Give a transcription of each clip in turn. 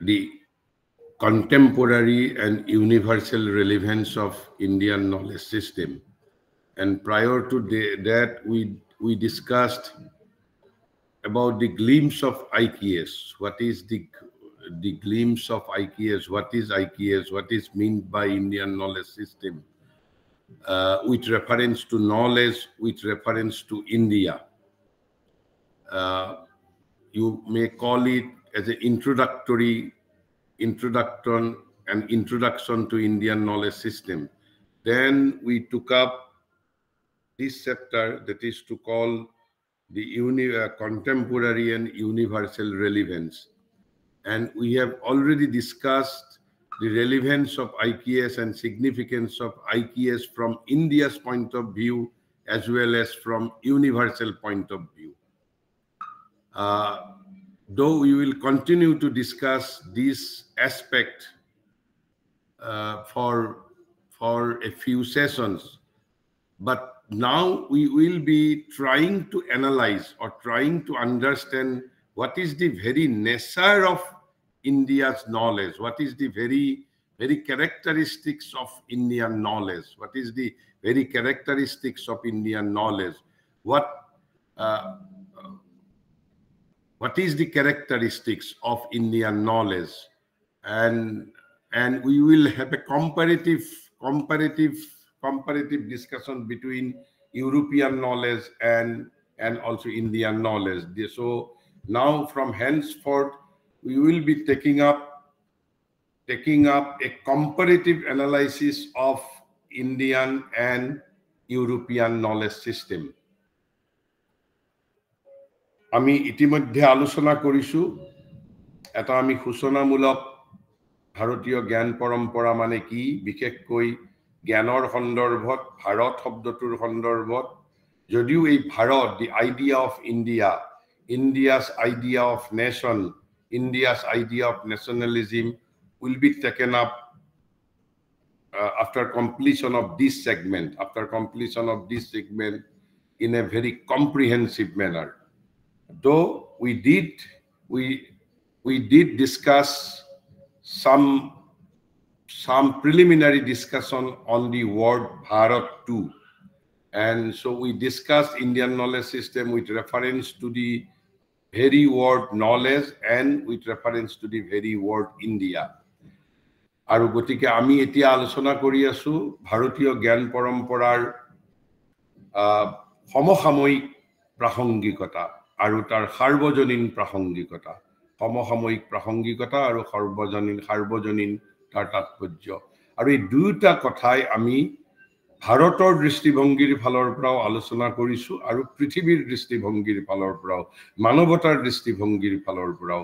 the contemporary and universal relevance of Indian knowledge system. And prior to that, we discussed about the glimpse of IKS. What is the glimpse of IKS? What is IKS? What is meant by Indian knowledge system? With reference to knowledge, with reference to India. You may call it as an introduction to Indian knowledge system. Then we took up this chapter that is to call the contemporary and universal relevance. And we have already discussed the relevance of IKS and significance of IKS from India's point of view as well as from universal point of view. Though we will continue to discuss this aspect for a few sessions, but now we will be trying to analyze or trying to understand what is the very nature of India's knowledge, what is the very characteristics of Indian knowledge, what is the very characteristics of Indian knowledge, what is the characteristics of Indian knowledge, and we will have a comparative discussion between European knowledge and also Indian knowledge. So now from henceforth we will be taking up a comparative analysis of Indian and European knowledge system. আমি ইতিমধ্যে আলোচনা কৰিছো এটা আমি সূচনামূলক ভাৰতীয় জ্ঞান পৰম্পৰা মানে কি, বিশেষকৈ জ্ঞানৰ সন্দৰ্ভত ভাৰত শব্দটোৰ সন্দৰ্ভত, যদিও এই Bharat, the idea of India, India's idea of nation, India's idea of nationalism will be taken up after completion of this segment, in a very comprehensive manner. Though we did discuss some preliminary discussion on the word Bharat too, and so we discussed Indian knowledge system with reference to the very word knowledge and with reference to the very word India. আৰু গতিকে আমি এতিয়া আলোচনা কৰি আছো ভাৰতীয় জ্ঞান পৰম্পৰাৰ সমসাময়িক প্ৰাসংগিকতা আৰু তাৰ সাৰ্বজনীন প্ৰাসংগিকতা, সমসাময়িক প্ৰাসংগিকতা আৰু সাৰ্বজনীন তাৰ তাৎপৰ্য। আৰু এই দুয়োটা কথাই আমি ভাৰতৰ দৃষ্টিভংগীৰ ফালৰ পৰাও আলোচনা কৰিছো আৰু পৃথিৱীৰ দৃষ্টিভংগীৰ ফালৰ পৰাও, মানৱতাৰ দৃষ্টিভংগীৰ ফালৰ পৰাও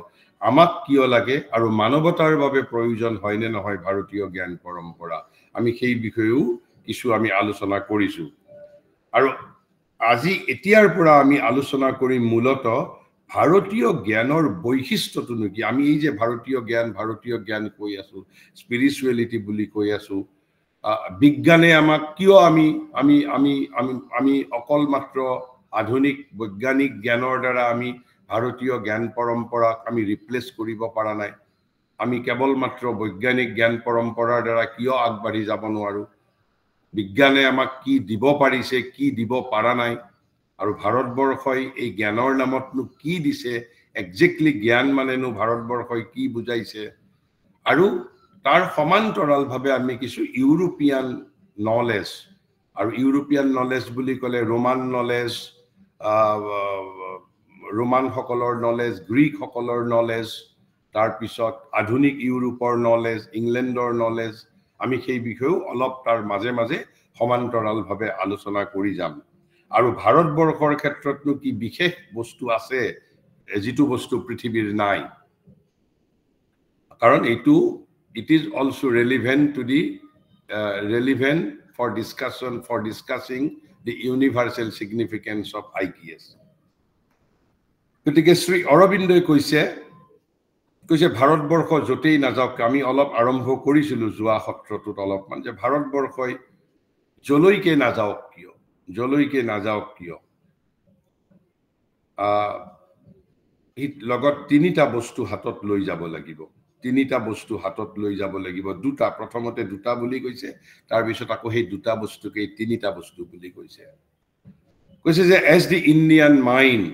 আমাক কিয় লাগে আৰু মানৱতাৰ বাবে প্ৰয়োজন হয় নে নহয় ভাৰতীয় জ্ঞান পৰম্পৰা, আমি সেই বিষয়েও কিছু আমি আলোচনা কৰিছো। আৰু আজি এতিয়াৰ পৰা আমি আলোচনা কৰিম মূলত ভাৰতীয় জ্ঞানৰ বৈশিষ্ট্যটো কি। আমি এই যে ভাৰতীয় জ্ঞান কৈ আছো, স্পিৰিচুৱেলিটি বুলি কৈ আছো, বিজ্ঞানে আমাক কিয় আমি অকল মাত্ৰ আধুনিক বৈজ্ঞানিক জ্ঞানৰ দ্বাৰা আমি ভাৰতীয় জ্ঞান পৰম্পৰাক আমি ৰিপ্লেচ কৰিব পৰা নাই, আমি কেৱল মাত্ৰ বৈজ্ঞানিক জ্ঞান পৰম্পৰাৰ দ্বাৰা কিয় আগবাঢ়ি যাব নোৱাৰো, বিজ্ঞানে আমাক কি দিব পাৰিছে, কি দিব পৰা নাই, আৰু ভাৰতবৰ্ষই এই জ্ঞানৰ নামতনো কি দিছে, একজেক্টলি জ্ঞান মানেনো ভাৰতবৰ্ষই কি বুজাইছে। আৰু তাৰ সমান্তৰালভাৱে আমি কিছু ইউৰোপিয়ান নলেজ, আৰু ইউৰোপিয়ান নলেজ বুলি ক'লে ৰোমান নলেজ, ৰোমানসকলৰ নলেজ, গ্ৰীকসকলৰ নলেজ, তাৰপিছত আধুনিক ইউৰোপৰ নলেজ, ইংলেণ্ডৰ নলেজ, আমি সেই বিষয়েও অলপ তাৰ মাজে মাজে সমান্তৰালভাৱে আলোচনা কৰি যাম। আৰু ভাৰতবৰ্ষৰ ক্ষেত্ৰতনো কি বিশেষ বস্তু আছে যিটো বস্তু পৃথিৱীৰ নাই, কাৰণ এইটো it is also relevant to the for discussing the universal significance of IKS. গতিকে শ্ৰী অৰবিন্দই কৈছে ভাৰতবৰ্ষ য'তেই নাযাওক, আমি অলপ আৰম্ভ কৰিছিলো যোৱা সত্ৰটোত অলপমান, যে ভাৰতবৰ্ষই যলৈকে নাযাওক কিয় লগত তিনিটা বস্তু হাতত লৈ যাব লাগিব। তিনিটা বস্তু হাতত লৈ যাব লাগিব দুটা প্ৰথমতে দুটা বুলি কৈছে তাৰ পিছত আকৌ সেই দুটা বস্তুকে তিনিটা বস্তু বুলি কৈছে যে as the Indian mind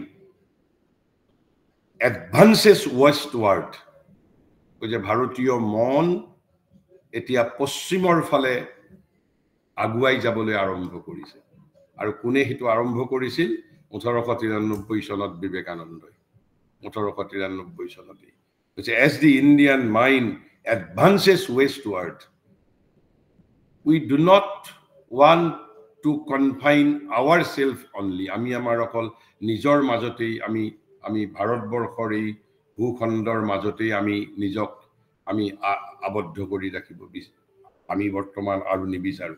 advances westward যে ভাৰতীয় মন এতিয়া পশ্চিমৰ ফালে আগুৱাই যাবলৈ আৰম্ভ কৰিছে আৰু কোনে হেতু আৰম্ভ কৰিছিল 1893 চনত বিবেকানন্দই 1893 চনতে as the Indian mind advances westward we do not want to confine ourselves only আমি আমাৰ অকল নিজৰ মাজতেই আমি ভাৰতবৰ্ষৰ এই ভূখণ্ডৰ মাজতেই আমি নিজক আমি আবদ্ধ কৰি ৰাখিব আমি বৰ্তমান আৰু নিবিচাৰো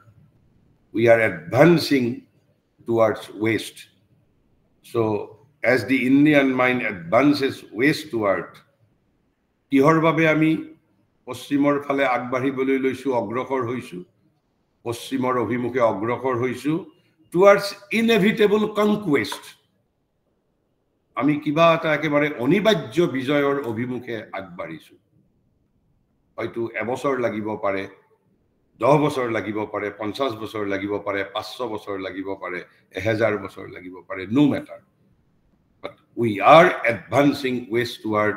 we are advancing towards west so as the Indian mind advances westward কিহৰ বাবে আমি পশ্চিমৰ ফালে আগবাঢ়িবলৈ লৈছো অগ্ৰসৰ হৈছো পশ্চিমৰ অভিমুখে অগ্ৰসৰ হৈছো towards inevitable conquest আমি কিবা এটা একেবাৰে অনিবাৰ্য বিজয়ৰ অভিমুখে আগবাঢ়িছো হয়তো এবছৰ লাগিব পাৰে 10 বছৰ লাগিব পাৰে 50 বছৰ লাগিব পাৰে 500 বছৰ লাগিব পাৰে 1000 বছৰ লাগিব পাৰে no matter but we are advancing westward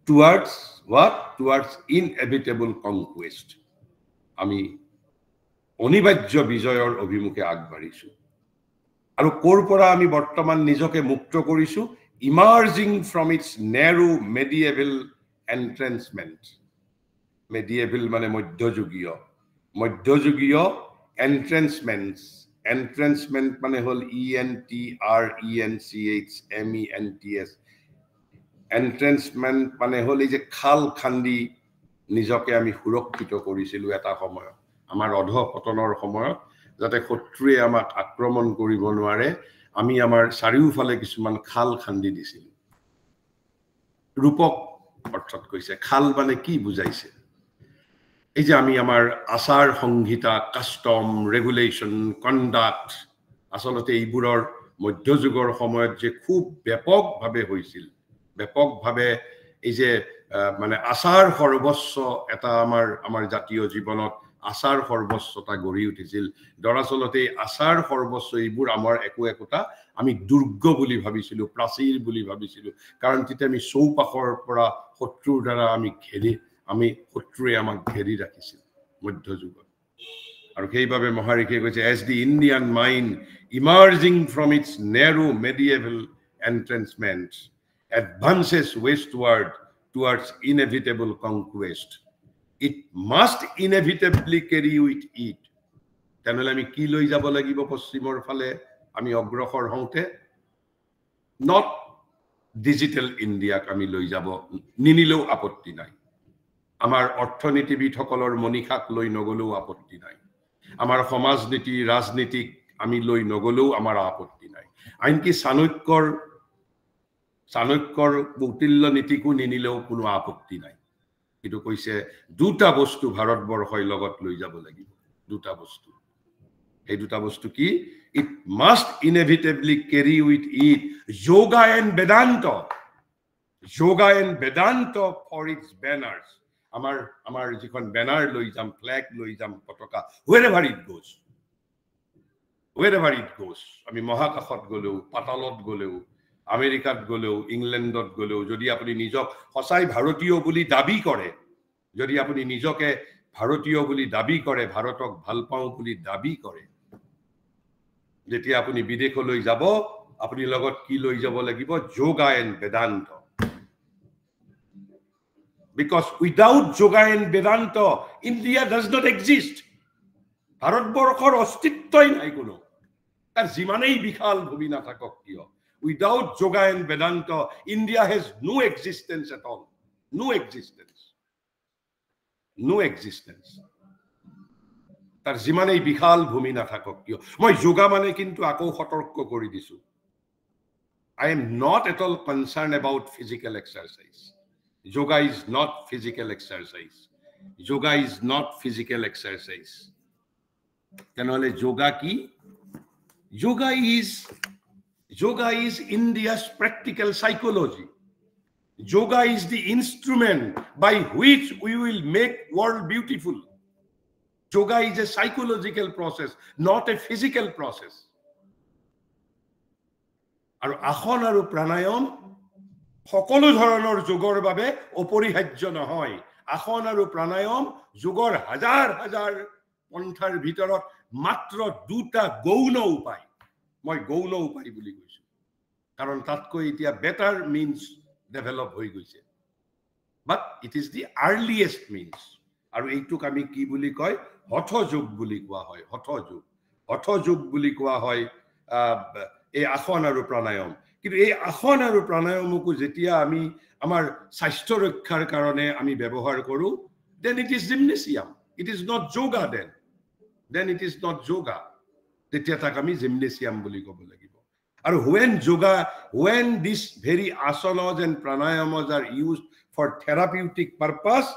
towards what towards inevitable conquest আমি অনিবাৰ্য বিজয়ৰ অভিমুখে আগবাঢ়িছো আৰু কোৰ পৰা আমি বৰ্তমান নিজকে মুক্ত কৰিছো emerging from its narrow medieval entrenchment medieval মানে মধ্যযুগীয় entrenchment মানে হল ENTRENCHMENTS entrenchment মানে হল এই যে খাল খান্দি নিজকে আমি সুৰক্ষিত কৰিছিলো এটা সময় আমাৰ অধপতনৰ সময়ত যাতে শত্ৰুৱে আমাক আক্ৰমণ কৰিব নোৱাৰে আমি আমাৰ চাৰিওফালে কিছুমান খাল খান্দি দিছিলো ৰূপক অৰ্থত কৈছে খাল মানে কি বুজাইছে এই যে আমি আমাৰ আচাৰ সংহিতা কাস্টম ৰেগুলেশন কন্ডাক্ট আসলতে এইবোৰৰ মধ্যযুগৰ সময়ত যে খুব ব্যাপকভাৱে হৈছিল ব্যাপকভাৱে এই যে মানে আচাৰ সৰ্বস্ব এটা আমাৰ জাতীয় জীৱনত আচাৰ সৰ্বস্বতা গঢ়ি উঠিছিল দৰাচলতে আচাৰ সৰ্বস্ব এইবোৰ আমাৰ একোটা আমি দুৰ্গ বুলি ভাবিছিলো প্ৰাচীৰ বুলি ভাবিছিলো কাৰণ তেতিয়া আমি চৌপাশৰ পৰা শত্ৰুৰ দ্বাৰা আমি শত্ৰুৱে আমাক ঘেৰি ৰাখিছিল মধ্যযুগত আৰু সেইভাবে মহাৰিষে কৈছে as the Indian mind emerging from its narrow medieval entrenchment advances westward towards inevitable conquest it must inevitably carry with it তেনেহলে আমি কি লৈ যাব লাগিব পশ্চিমৰ ফালে আমি অগ্ৰসৰ হওঁতে not digital India আমি লৈ যাব নিনিলেও আপত্তি নাই আমাৰ অৰ্থনীতিবিদসকলৰ মনিখাক লৈ নগলেও আপত্তি নাই আমাৰ সমাজনীতি ৰাজনীতিক আমি লৈ নগলেও আমাৰ আপত্তি নাই আনকি চাণক্যৰ কৌটিল্য নীতিকো নিনিলেও কোনো আপত্তি নাই কিন্তু কৈছে দুটা বস্তু ভাৰতবৰ্ষৰ লগত লৈ যাব লাগিব দুটা বস্তু এই দুটা বস্তু কি it must inevitably carry with it yoga and vedanta for its banners আমাৰ যিখন ব্যানাৰ লৈ যাম ফ্ল্যাগ লৈ যাম পতাকা wherever it goes আমি মহাকাশত গলেও পাতালত গলেও আমেৰিকাত গলেও ইংলেণ্ডত গলেও যদি আপুনি নিজক সঁচাই ভাৰতীয় বুলি দাবী কৰে যদি আপুনি নিজকে ভাৰতীয় বুলি দাবী কৰে ভাৰতক ভাল পাওঁ বুলি দাবী কৰে যেতিয়া আপুনি বিদেশলৈ যাব আপুনি লগত কি লৈ যাব লাগিব yoga and vedanta because without yoga and vedanta India does not exist ভাৰতবৰ্ষৰ অস্তিত্বই নাই কোনো তাৰ যিমানেই বিশাল ভূমি নাথাকক কিয় without yoga and vedanta India has no existence at all no existence তাৰ যিমানেই বিশাল ভূমি নাথাকক কিয় মই যোগা মানে কিন্তু আকৌ সতৰ্ক কৰি দিছো I am not at all concerned about physical exercise yoga is not physical exercise তেনেহলে যোগা কি yoga is India's practical psychology Yoga is the instrument by which we will make world beautiful. Yoga is a psychological process, not a physical process. আৰু আসন আৰু প্ৰাণায়াম সকলো ধৰণৰ যোগৰ বাবে অপৰিহাৰ্য নহয়। আসন আৰু প্ৰাণায়াম যোগৰ হাজাৰ হাজাৰ পন্থাৰ ভিতৰত মাত্ৰ দুটা গৌণ উপায়। মই গৌণ উপায় বুলি কৈছো, কাৰণ তাতকৈ এতিয়া বেটাৰ মিনছ ডেভেলপ হৈ গৈছে। But it is the earliest means. আৰু এইটোক আমি কি বুলি কয়? হঠ যোগ বুলি কোৱা হয়। হঠ যোগ, হঠ যোগ বুলি কোৱা হয় এই আসন আৰু প্ৰাণায়াম। কিন্তু এই আসন আৰু প্ৰাণায়ামকো যেতিয়া আমি আমাৰ স্বাস্থ্য ৰক্ষাৰ কাৰণে আমি ব্যৱহাৰ কৰো, then it is gymnasium. It is not yoga then it is not yoga. তেতিয়া তাক আমি gymnasium বুলি ক'ব লাগিব। আৰু when these very asanas and pranayamas are used for therapeutic purpose,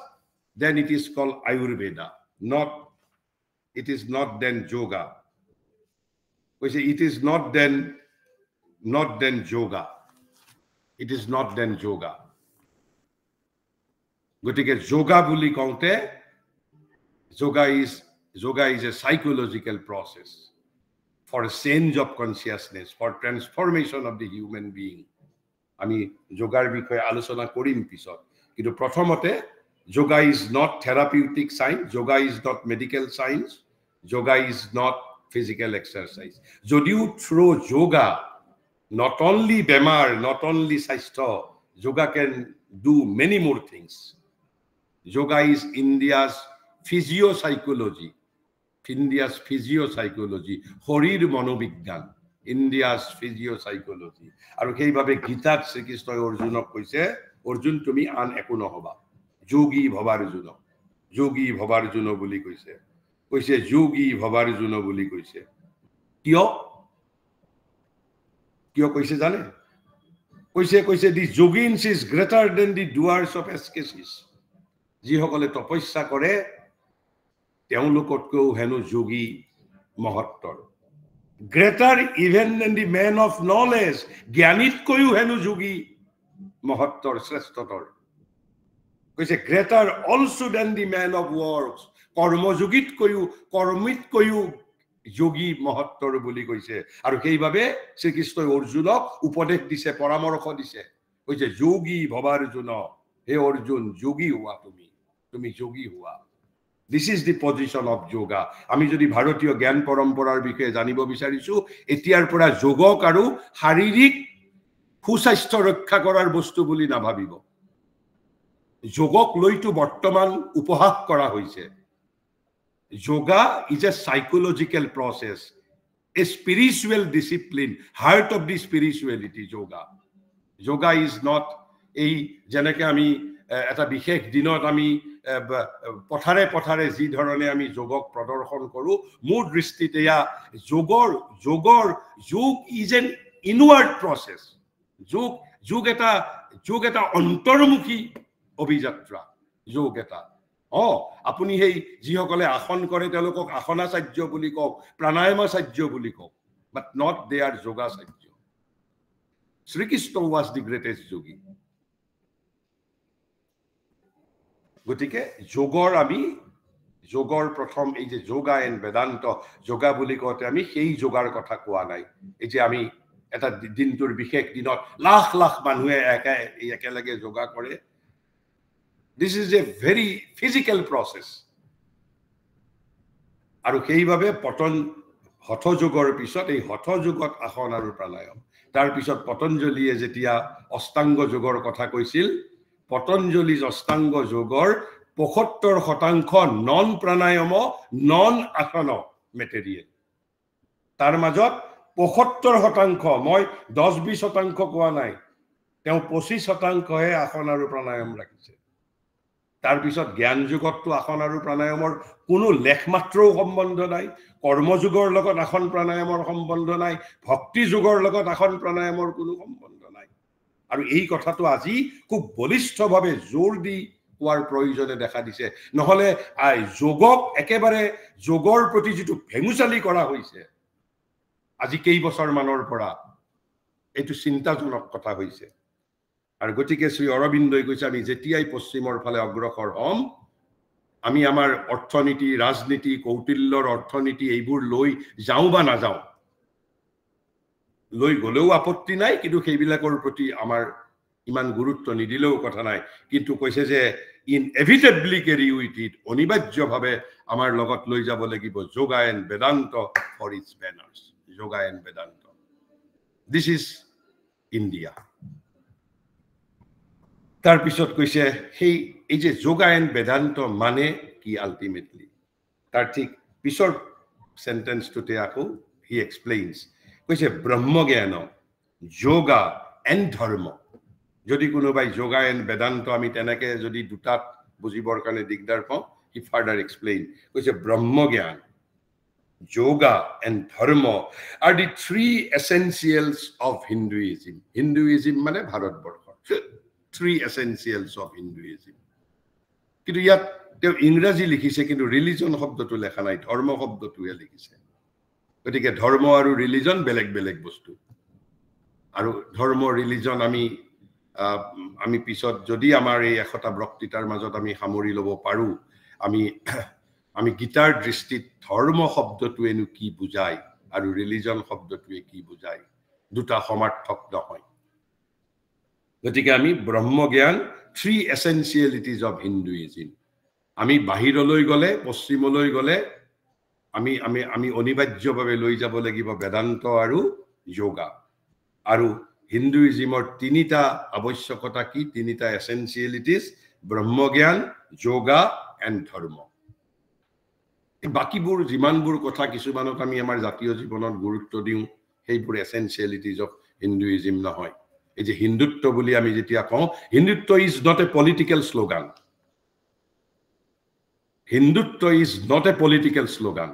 then it is called Ayurveda. It is not then yoga. We say it is not then yoga. It is not then yoga. গতিকে যোগা বুলি কওঁতে yoga is a psychological process for a change of consciousness, for transformation of the human being. আমি যোগাৰ বিষয়ে আলোচনা কৰিম পিছত। কিন্তু প্ৰথমতে yoga is not therapeutic science, yoga is not medical science, yoga is not physical exercise. যদিও through yoga not only বেমাৰ, not only স্বাস্থ্য, yoga can do many more things. Yoga is India's physiopsychology. শৰীৰ মনোবিজ্ঞান, India's physiopsychology. আৰু সেইভাবে গীতাত শ্ৰীকৃষ্ণই অৰ্জুনক কৈছে, অৰ্জুন তুমি আন একো নহবা, যোগী ভৱাৰ্জুন। যোগী ভৱাৰ্জুন বুলি কৈছে, যোগী ভৱাৰ্জুন বুলি কৈছে। কিয় কৈছে জানে? কৈছে the yogins is greater than the doers of ascetics. যিসকলে তপস্যা কৰে তেওঁলোকতকৈও হেনো যোগী মহত্তৰ। Greater even than the men of knowledge, জ্ঞানীতকৈও হেনো যোগী মহত্তৰ, শ্ৰেষ্ঠতৰ। কৈছে greater also than the men of works, কৰ্মীতকৈও যোগী মহত্তৰ বুলি কৈছে। আৰু সেইবাবে শ্ৰীকৃষ্ণই অৰ্জুনক উপদেশ দিছে, পৰামৰ্শ দিছে, কৈছে যোগী ভৱাৰ্জুন, হে অৰ্জুন যোগী হোৱা, তুমি যোগী হোৱা। This is the position of yoga. আমি যদি ভাৰতীয় জ্ঞান পৰম্পৰাৰ বিষয়ে জানিব বিচাৰিছো, এতিয়াৰ পৰা যোগক আৰু শাৰীৰিক সুস্বাস্থ্য ৰক্ষা কৰাৰ বস্তু বুলি নাভাবিব। যোগক লৈতো বৰ্তমান উপহাস কৰা হৈছে। Yoga is a psychological process, a spiritual discipline, heart of the spirituality. Yoga is not এই যেনেকে আমি এটা বিশেষ দিনত আমি পথাৰে পথাৰে যি ধৰণে আমি যোগক প্ৰদৰ্শন কৰো, মোৰ দৃষ্টিত এয়া যোগ ইজ এন ইনৱাৰ্ড প্ৰচেছ। যোগ এটা অন্তৰ্মুখী অভিযাত্ৰা। যোগ এটা আপুনি সেই যিসকলে আসন কৰে তেওঁলোকক আসনাচাৰ্য বুলি কওক, প্ৰাণায়ামাচাৰ্য বুলি কওক, but not they are yogacharya. Sri Krishna was the greatest yogi. গতিকে যোগৰ প্ৰথম এই যে যোগা এণ্ড বেদান্ত, যোগা বুলি কওঁতে আমি সেই যোগাৰ কথা কোৱা নাই। এই যে আমি এটা দিনটোৰ বিশেষ দিনত লাখ লাখ মানুহে একেলগে যোগা কৰে। This is a very physical process. আৰু সেইভাবে হঠ যোগৰ পিছত এই হঠ যোগত আসন আৰু প্ৰাণায়াম, তাৰ পিছত পতঞ্জলীয়ে যেতিয়া অষ্টাংগ যোগৰ কথা কৈছিল, পতঞ্জলী অষ্টাংগ যোগৰ ৭৫% নন প্ৰাণায়াম, নন আসন মেটেৰিয়েল। তাৰ মাজত ৭৫%, মই ১০-২০% কোৱা নাই, তেওঁ ২৫%হে আসন আৰু প্ৰাণায়াম ৰাখিছে। তাৰপিছত জ্ঞান যুগততো আসন আৰু প্ৰাণায়ামৰ কোনো লেখমাত্ৰও সম্বন্ধ নাই, কৰ্মযুগৰ লগত আসন প্ৰাণায়ামৰ সম্বন্ধ নাই, ভক্তি যুগৰ লগত আসন প্ৰাণায়ামৰ কোনো সম্বন্ধ নাই। আৰু এই কথাটো আজি খুব বলিষ্ঠভাৱে জোৰ দি কোৱাৰ প্ৰয়োজনে দেখা দিছে। নহলে যোগক একেবাৰে যোগৰ প্ৰতি যিটো ভেঙুচালি কৰা হৈছে আজি কেইবছৰ মানৰ পৰা, এইটো চিন্তাজনক কথা হৈছে। আৰু গতিকে শ্ৰী অৰবিন্দই কৈছে আমি যেতিয়াই পশ্চিমৰ ফালে অগ্ৰসৰ হ'ম আমি আমাৰ অৰ্থনীতি ৰাজনীতি কৌটিল্যৰ অৰ্থনীতি এইবোৰ লৈ যাওঁ বা নাযাওঁ লৈ গলেও আপত্তি নাই কিন্তু সেইবিলাকৰ প্ৰতি আমাৰ ইমান গুৰুত্ব নিদিলেও কথা নাই কিন্তু কৈছে যে inevitably carry with it অনিবাৰ্যভাৱে আমাৰ লগত লৈ যাব লাগিব yoga and Vedanta for its banners yoga and Vedanta this is India তাৰ পিছত কৈছে সেই এই যে যোগা এণ্ড বেদান্ত মানে কি আলটিমেটলি তাৰ ঠিক পিছৰ সেন্টেন্সটোতে আকৌ he explains কৈছে ব্ৰহ্মজ্ঞান যোগা এণ্ড ধৰ্ম যদি কোনোবাই যোগা এণ্ড বেদান্ত আমি তেনেকে যদি দুটাত বুজিবৰ কাৰণে দিগদাৰ পাওঁ he further explain কৈছে ব্ৰহ্মজ্ঞান yoga and dharma are the three essentials of Hinduism Hinduism মানে ভাৰতবৰ্ষৰ three essentials of Hinduism কিন্তু ইয়াত তেওঁ ইংৰাজী লিখিছে কিন্তু ৰিলিজন শব্দটো লেখা নাই ধৰ্ম শব্দটোহে লিখিছে গতিকে ধৰ্ম আৰু ৰিলিজন বেলেগ বেলেগ বস্তু আৰু ধৰ্ম ৰিলিজন আমি পিছত যদি আমাৰ এই এশটা বক্তৃতাৰ মাজত আমি সামৰি ল'ব পাৰো আমি গীতাৰ দৃষ্টিত ধৰ্ম শব্দটোৱেনো কি বুজায় আৰু ৰিলিজন শব্দটোৱে কি বুজায় দুটা সমাৰ্থক নহয় গতিকে আমি ব্ৰহ্মজ্ঞান থ্ৰী এসেনশিয়েলিটিজ অফ হিন্দুইজম আমি বাহিৰলৈ গলে পশ্চিমলৈ গলে আমি অনিবাৰ্যভাৱে লৈ যাব লাগিব বেদান্ত আৰু যোগা আৰু হিন্দুইজমৰ তিনিটা আৱশ্যকতা কি তিনিটা এসেনশিয়েলিটিজ ব্ৰহ্মজ্ঞান যোগা এণ্ড ধৰ্ম বাকিবোৰ যিমানবোৰ কথা কিছুমানত আমি আমাৰ জাতীয় জীৱনত গুৰুত্ব দিওঁ সেইবোৰ এসেনশিয়েলিটিজ অফ হিন্দুইজম নহয় এই যে হিন্দুত্ব বুলি আমি যেতিয়া কওঁ Hindutva is not a political slogan Hindutva is not a political slogan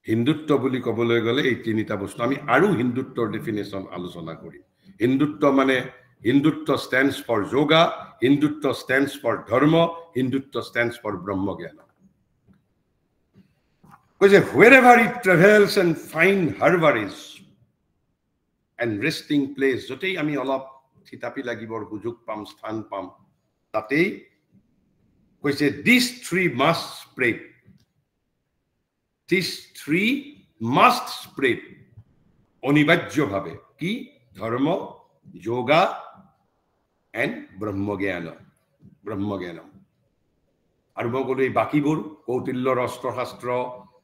Hindutva বুলি ক'বলৈ গ'লে এই তিনিটা বস্তু আমি আৰু হিন্দুত্বৰ ডেফিনেশ্যন আলোচনা কৰিম হিন্দুত্ব মানে Hindutva stands for yoga Hindutva stands for dharma Hindutva stands for ব্ৰহ্মজ্ঞান কৈছে wherever it travels and find herbaries and resting place যতেই আমি অলপ থিতাপি লাগিবৰ সুযোগ পাম স্থান পাম তাতেই কৈছে these three must spread these three must spread অনিবাৰ্যভাৱে কি ধৰ্ম যোগা এণ্ড ব্ৰহ্মজ্ঞান আৰু মই ক'লো এই বাকীবোৰ কৌটিল্যৰ অস্ত্ৰশাস্ত্ৰ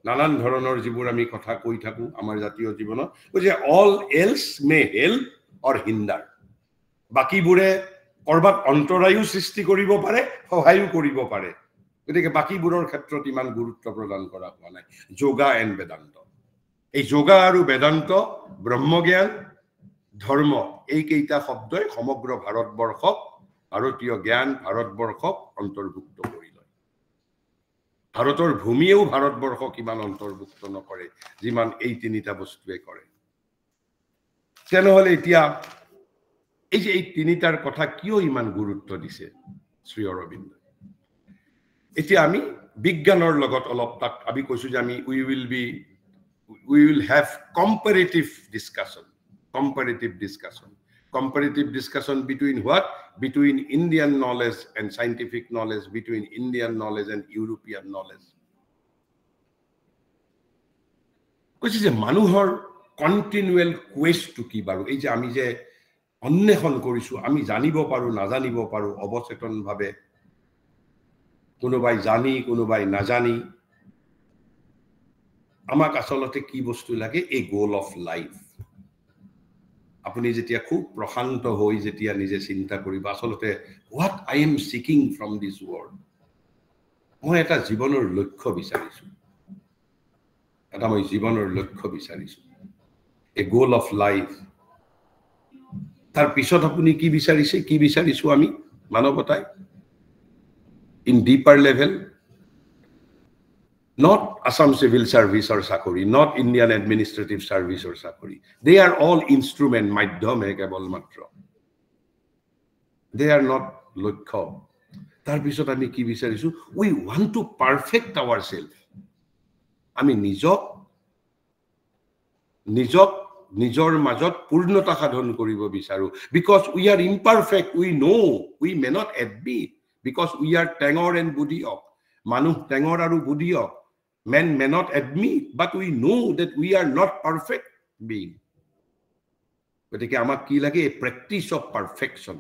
নানান ধৰণৰ যিবোৰ আমি কথা কৈ থাকো আমাৰ জাতীয় জীৱনত কৈছে অল এলছ মে হেল্প অৰ হিন্ডাৰ বাকীবোৰে কৰবাত অন্তৰায়ু সৃষ্টি কৰিব পাৰে সহায়ো কৰিব পাৰে গতিকে বাকীবোৰৰ ক্ষেত্ৰত ইমান গুৰুত্ব প্ৰদান কৰা হোৱা নাই যোগা এণ্ড বেদান্ত এই যোগা আৰু বেদান্ত ব্ৰহ্মজ্ঞান ধৰ্ম এই কেইটা শব্দই সমগ্ৰ ভাৰতবৰ্ষক ভাৰতীয় জ্ঞান ভাৰতবৰ্ষক অন্তৰ্ভুক্ত কৰি লয় ভাৰতৰ ভূমিয়েও ভাৰতবৰ্ষক ইমান অন্তৰ্ভুক্ত নকৰে যিমান এই তিনিটা বস্তুৱে কৰে তেনেহ'লে এতিয়া এই যে এই তিনিটাৰ কথা কিয় ইমান গুৰুত্ব দিছে শ্ৰী অৰবিন্দ এতিয়া আমি বিজ্ঞানৰ লগত অলপ তাক আমি কৈছো যে আমি we will have comparative discussion between what between Indian knowledge and scientific knowledge between Indian knowledge and European knowledge কৈছে যে মানুহৰ কন্টিনিউৱেল কোৱেষ্টটো কি বাৰু এই যে আমি যে অন্বেষণ কৰিছো আমি জানিব পাৰো নাজানিব পাৰো অবচেতনভাৱে কোনোবাই জানি কোনোবাই নাজানি আমাক আসলতে কি বস্তু লাগে এই গোল অফ লাইফ আপুনি যেতিয়া খুব প্ৰশান্ত হৈ যেতিয়া নিজে চিন্তা কৰিব আসলতে what I am seeking from this world মই এটা জীৱনৰ লক্ষ্য বিচাৰিছো এ গোল অফ লাইফ তাৰ পিছত আপুনি কি বিচাৰিছো আমি মানৱতাই in deeper level not Assam civil service or sakuri not Indian administrative service or sakuri they are all instrument madhyam hai kebol matro they are not lokho tar bisot ami ki bisarisu we want to perfect ourselves ami nijok নিজৰ মাজত পূৰ্ণতা সাধন কৰিব বিচাৰো because we are imperfect we know we may not admit because we are টেঙৰ and বুধিয়ক মানুহ টেঙৰ আৰু বুধিয়ক men may not admit but we know that we are not perfect being গতিকে আমাক কি লাগে a practice of perfection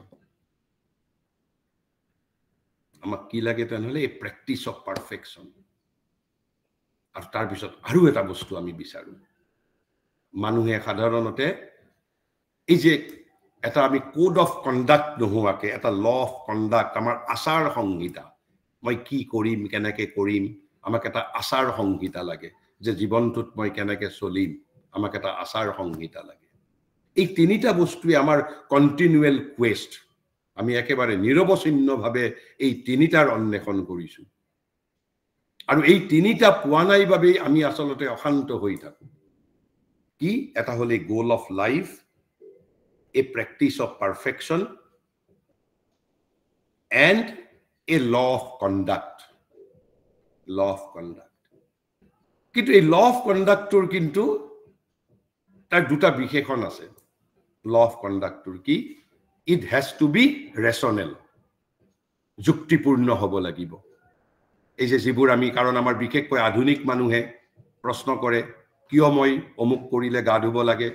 আমাক কি লাগে তেনেহলে a practice of perfection আৰু তাৰ পিছত আৰু এটা বস্তু আমি বিচাৰো মানুহে সাধাৰণতে এই যে এটা আমি কোড অফ কন্ডাক্ট নোহোৱাকে এটা ল অফ কন্ডাক্ট আমাৰ আচাৰ সংহিতা মই কি কৰিম কেনেকে কৰিম আমাক এটা আচাৰ সংহিতা লাগে যে জীৱনটোত মই কেনেকে চলিম আমাক এটা আচাৰ সংহিতা লাগে এই তিনিটা বস্তুই আমাৰ কন্টিনিউৱেল কোয়েস্ট আমি একেবাৰে নিৰৱচ্ছিন্নভাৱে এই তিনিটাৰ অন্বেষণ কৰিছো আৰু এই তিনিটা পোৱা নাই বাবে আমি আসলতে অশান্ত হৈ থাকো কি এটা হলে গোল of life a practice of perfection and a law of conduct কিন্তু এই law of conduct তোৰ কিন্তু তাৰ দুটা বিশেষণ আছে law of conduct তোৰ কি it has to be rational যুক্তিপূৰ্ণ হ'ব লাগিব এই যে যিবোৰ আমি কাৰণ আমাৰ বিশেষকৈ আধুনিক মানুহে প্ৰশ্ন কৰে কিয় মই অমুক কৰিলে গা ধুব লাগে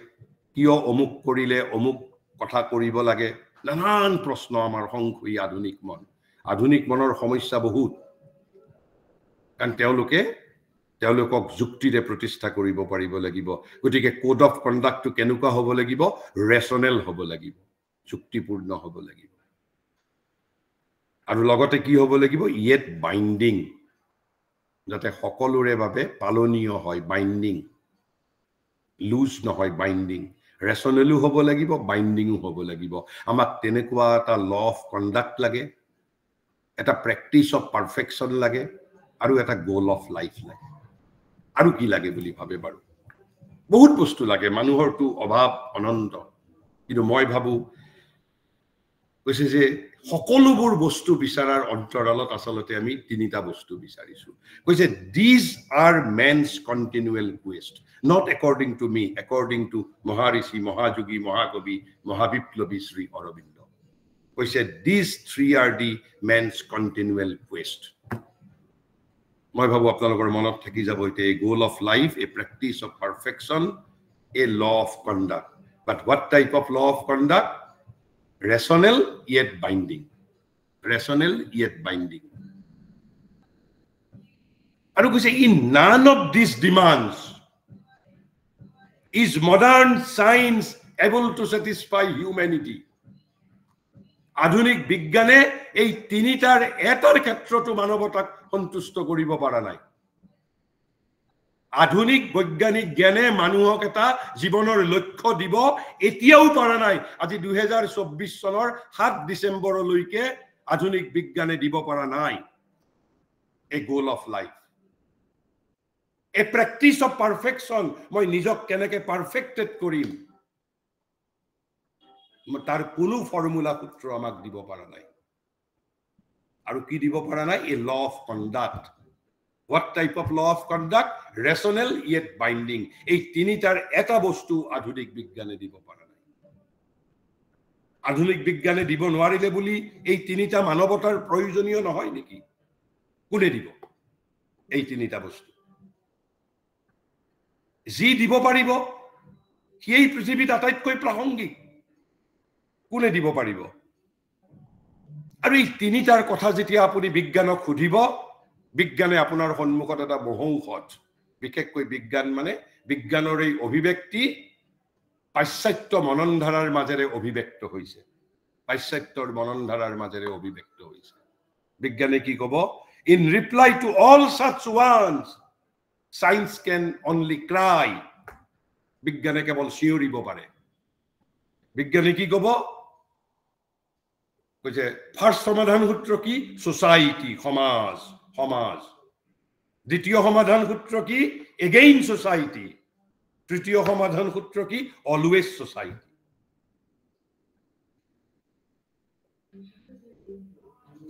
কিয় অমুক কৰিলে অমুক কথা কৰিব লাগে নানান প্ৰশ্ন আমাৰ সংখ্যী আধুনিক মনৰ সমস্যা বহুত কাৰণ তেওঁলোকক যুক্তিৰে প্ৰতিষ্ঠা কৰিব পাৰিব লাগিব গতিকে কোড অফ কন্ডাক্টটো কেনেকুৱা হ'ব লাগিব ৰেচনেল হ'ব লাগিব যুক্তিপূৰ্ণ হ'ব লাগিব আৰু লগতে কি হ'ব লাগিব ইয়েট বাইন্ডিং যাতে সকলোৰে বাবে পালনীয় হয় বাইন্ডিং লুজ নহয় বাইন্ডিং ৰেচনেলো হ'ব লাগিব বাইন্ডিংও হ'ব লাগিব আমাক তেনেকুৱা এটা ল অফ কন্ডাক্ট লাগে এটা প্ৰেক্টিস অফ পাৰফেকশন লাগে আৰু এটা গোল অফ লাইফ লাগে আৰু কি লাগে বুলি ভাবে বাৰু বহুত বস্তু লাগে মানুহৰটো অভাৱ অনন্ত কিন্তু মই ভাবো কৈছে যে সকলোবোৰ বস্তু বিচাৰাৰ অন্তৰালত আসলতে আমি তিনিটা বস্তু বিচাৰিছো কৈছে these are man's continual quest not according to me according to Maharishi Mahajogi Mahakavi Mahaviplavi Sri Aurobindo কৈছে these three are the man's continual quest মই ভাবো আপোনালোকৰ মনত থাকি যাব এ goal of life a practice of perfection a law of conduct but what type of law of conduct rational yet binding আৰু কৈছে in none of these demands is modern science able to satisfy humanity আধুনিক বিজ্ঞানে এই তিনিটাৰ এটাৰ ক্ষেত্ৰতো মানৱতাক সন্তুষ্ট কৰিব পৰা নাই আধুনিক বৈজ্ঞানিক জ্ঞানে মানুহক এটা জীৱনৰ লক্ষ্য দিব এতিয়াও পৰা নাই আজি 2024 চনৰ 7 ডিসেম্বৰলৈকে আধুনিক বিজ্ঞানে দিব পৰা নাই a goal of life a practice of perfection মই নিজক কেনেকে পারফেক্টেড কৰিম তাৰ কোনো ফৰ্মুলা সূত্ৰ আমাক দিব পৰা নাই আৰু কি দিব পৰা নাই a law of conduct what type of law of conduct rational yet binding এই তিনিটাৰ এটা বস্তু আধুনিক বিজ্ঞানে দিব পৰা নাই আধুনিক বিজ্ঞানে দিব নোৱাৰিলে বুলি এই তিনিটা মানৱতাৰ প্ৰয়োজনীয় নহয় নেকি কোনে দিব এই তিনিটা বস্তু যি দিব পাৰিব সেই পৃথিৱীত আটাইতকৈ প্ৰাসংগিক কোনে দিব পাৰিব আৰু এই তিনিটাৰ কথা যেতিয়া আপুনি বিজ্ঞানক সুধিব বিজ্ঞানে আপোনাৰ সন্মুখত এটা মহৌষধ বিশেষকৈ বিজ্ঞান মানে বিজ্ঞানৰ এই অভিব্যক্তি পাশ্চাত্য মননধাৰাৰ মাজেৰে অভিব্যক্ত হৈছে পাশ্চাত্যৰ মননধাৰাৰ মাজেৰে অভিব্যক্ত হৈছে বিজ্ঞানে কি ক'ব in reply to all such wants science can only cry বিজ্ঞানে কেৱল চিঞৰিব পাৰে বিজ্ঞানে কি ক'ব কৈছে ফাৰ্স্ট সমাধান সূত্র কি সোসাইটি সমাজ দ্বিতীয় সমাধান সূত্র কি এগেইন সোসাইটি তৃতীয় সমাধান সূত্র কি অলওয়েজ সোসাইটি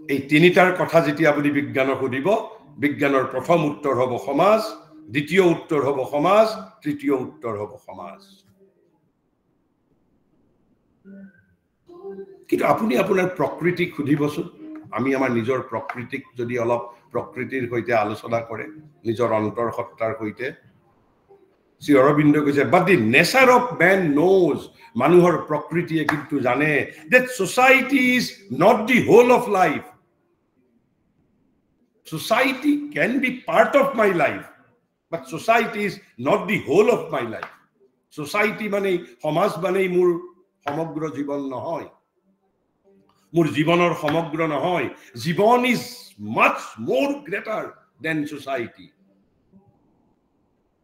এই তিনিটাৰ কথা যেতিয়া আপুনি বিজ্ঞানক সুধিব বিজ্ঞানৰ প্ৰথম উত্তৰ হ'ব সমাজ দ্বিতীয় উত্তৰ হ'ব সমাজ তৃতীয় উত্তৰ হ'ব সমাজ কিন্তু আপুনি আপোনাৰ প্ৰকৃতিক সুধিবচোন আমি আমাৰ নিজৰ প্ৰকৃতিক যদি অলপ প্ৰকৃতিৰ সৈতে আলোচনা কৰে নিজৰ অন্তৰসত্তাৰ সৈতে শ্ৰী অৰবিন্দ কৈছে but the nature of man knows মানুহৰ প্ৰকৃতিয়ে কিন্তু জানে that society is not the whole of life. Society can be part of my life, but society is not the whole of my life. Society মানে সমাজ মানে মোৰ সমগ্ৰ জীৱন নহয় মোৰ জীৱনৰ সমগ্ৰ নহয় জীৱন is much more greater than society.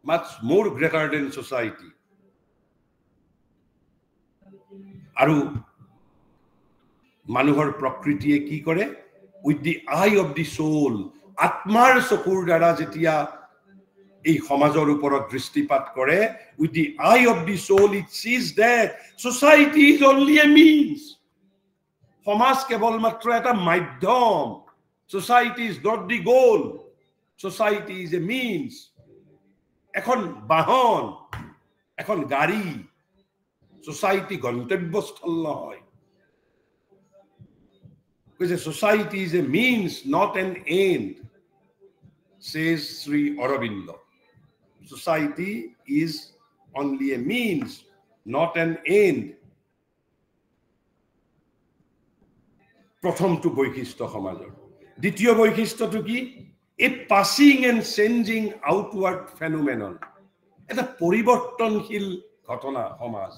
Much more greater than society. আৰু মানুহৰ প্ৰকৃতিয়ে কি কৰে with the eye of the soul আত্মাৰ চকুৰ দ্বাৰা যেতিয়া এই সমাজৰ ওপৰত দৃষ্টিপাত কৰে with the eye of the soul it sees that society is only a means. সমাজ কেৱল মাত্ৰ এটা মাধ্যম. Society is not the goal. Society is a means. এখন বাহন এখন গাড়ী society গন্তব্যস্থল নহয়. Because society is a means not an end, says Sri Aurobindo. Society is only a means not an end. প্ৰথমটো বৈশিষ্ট্য সমাজৰ দ্বিতীয় বৈশিষ্ট্যটো কি a passing and changing outward phenomenon. এটা পৰিৱৰ্তনশীল ঘটনা সমাজ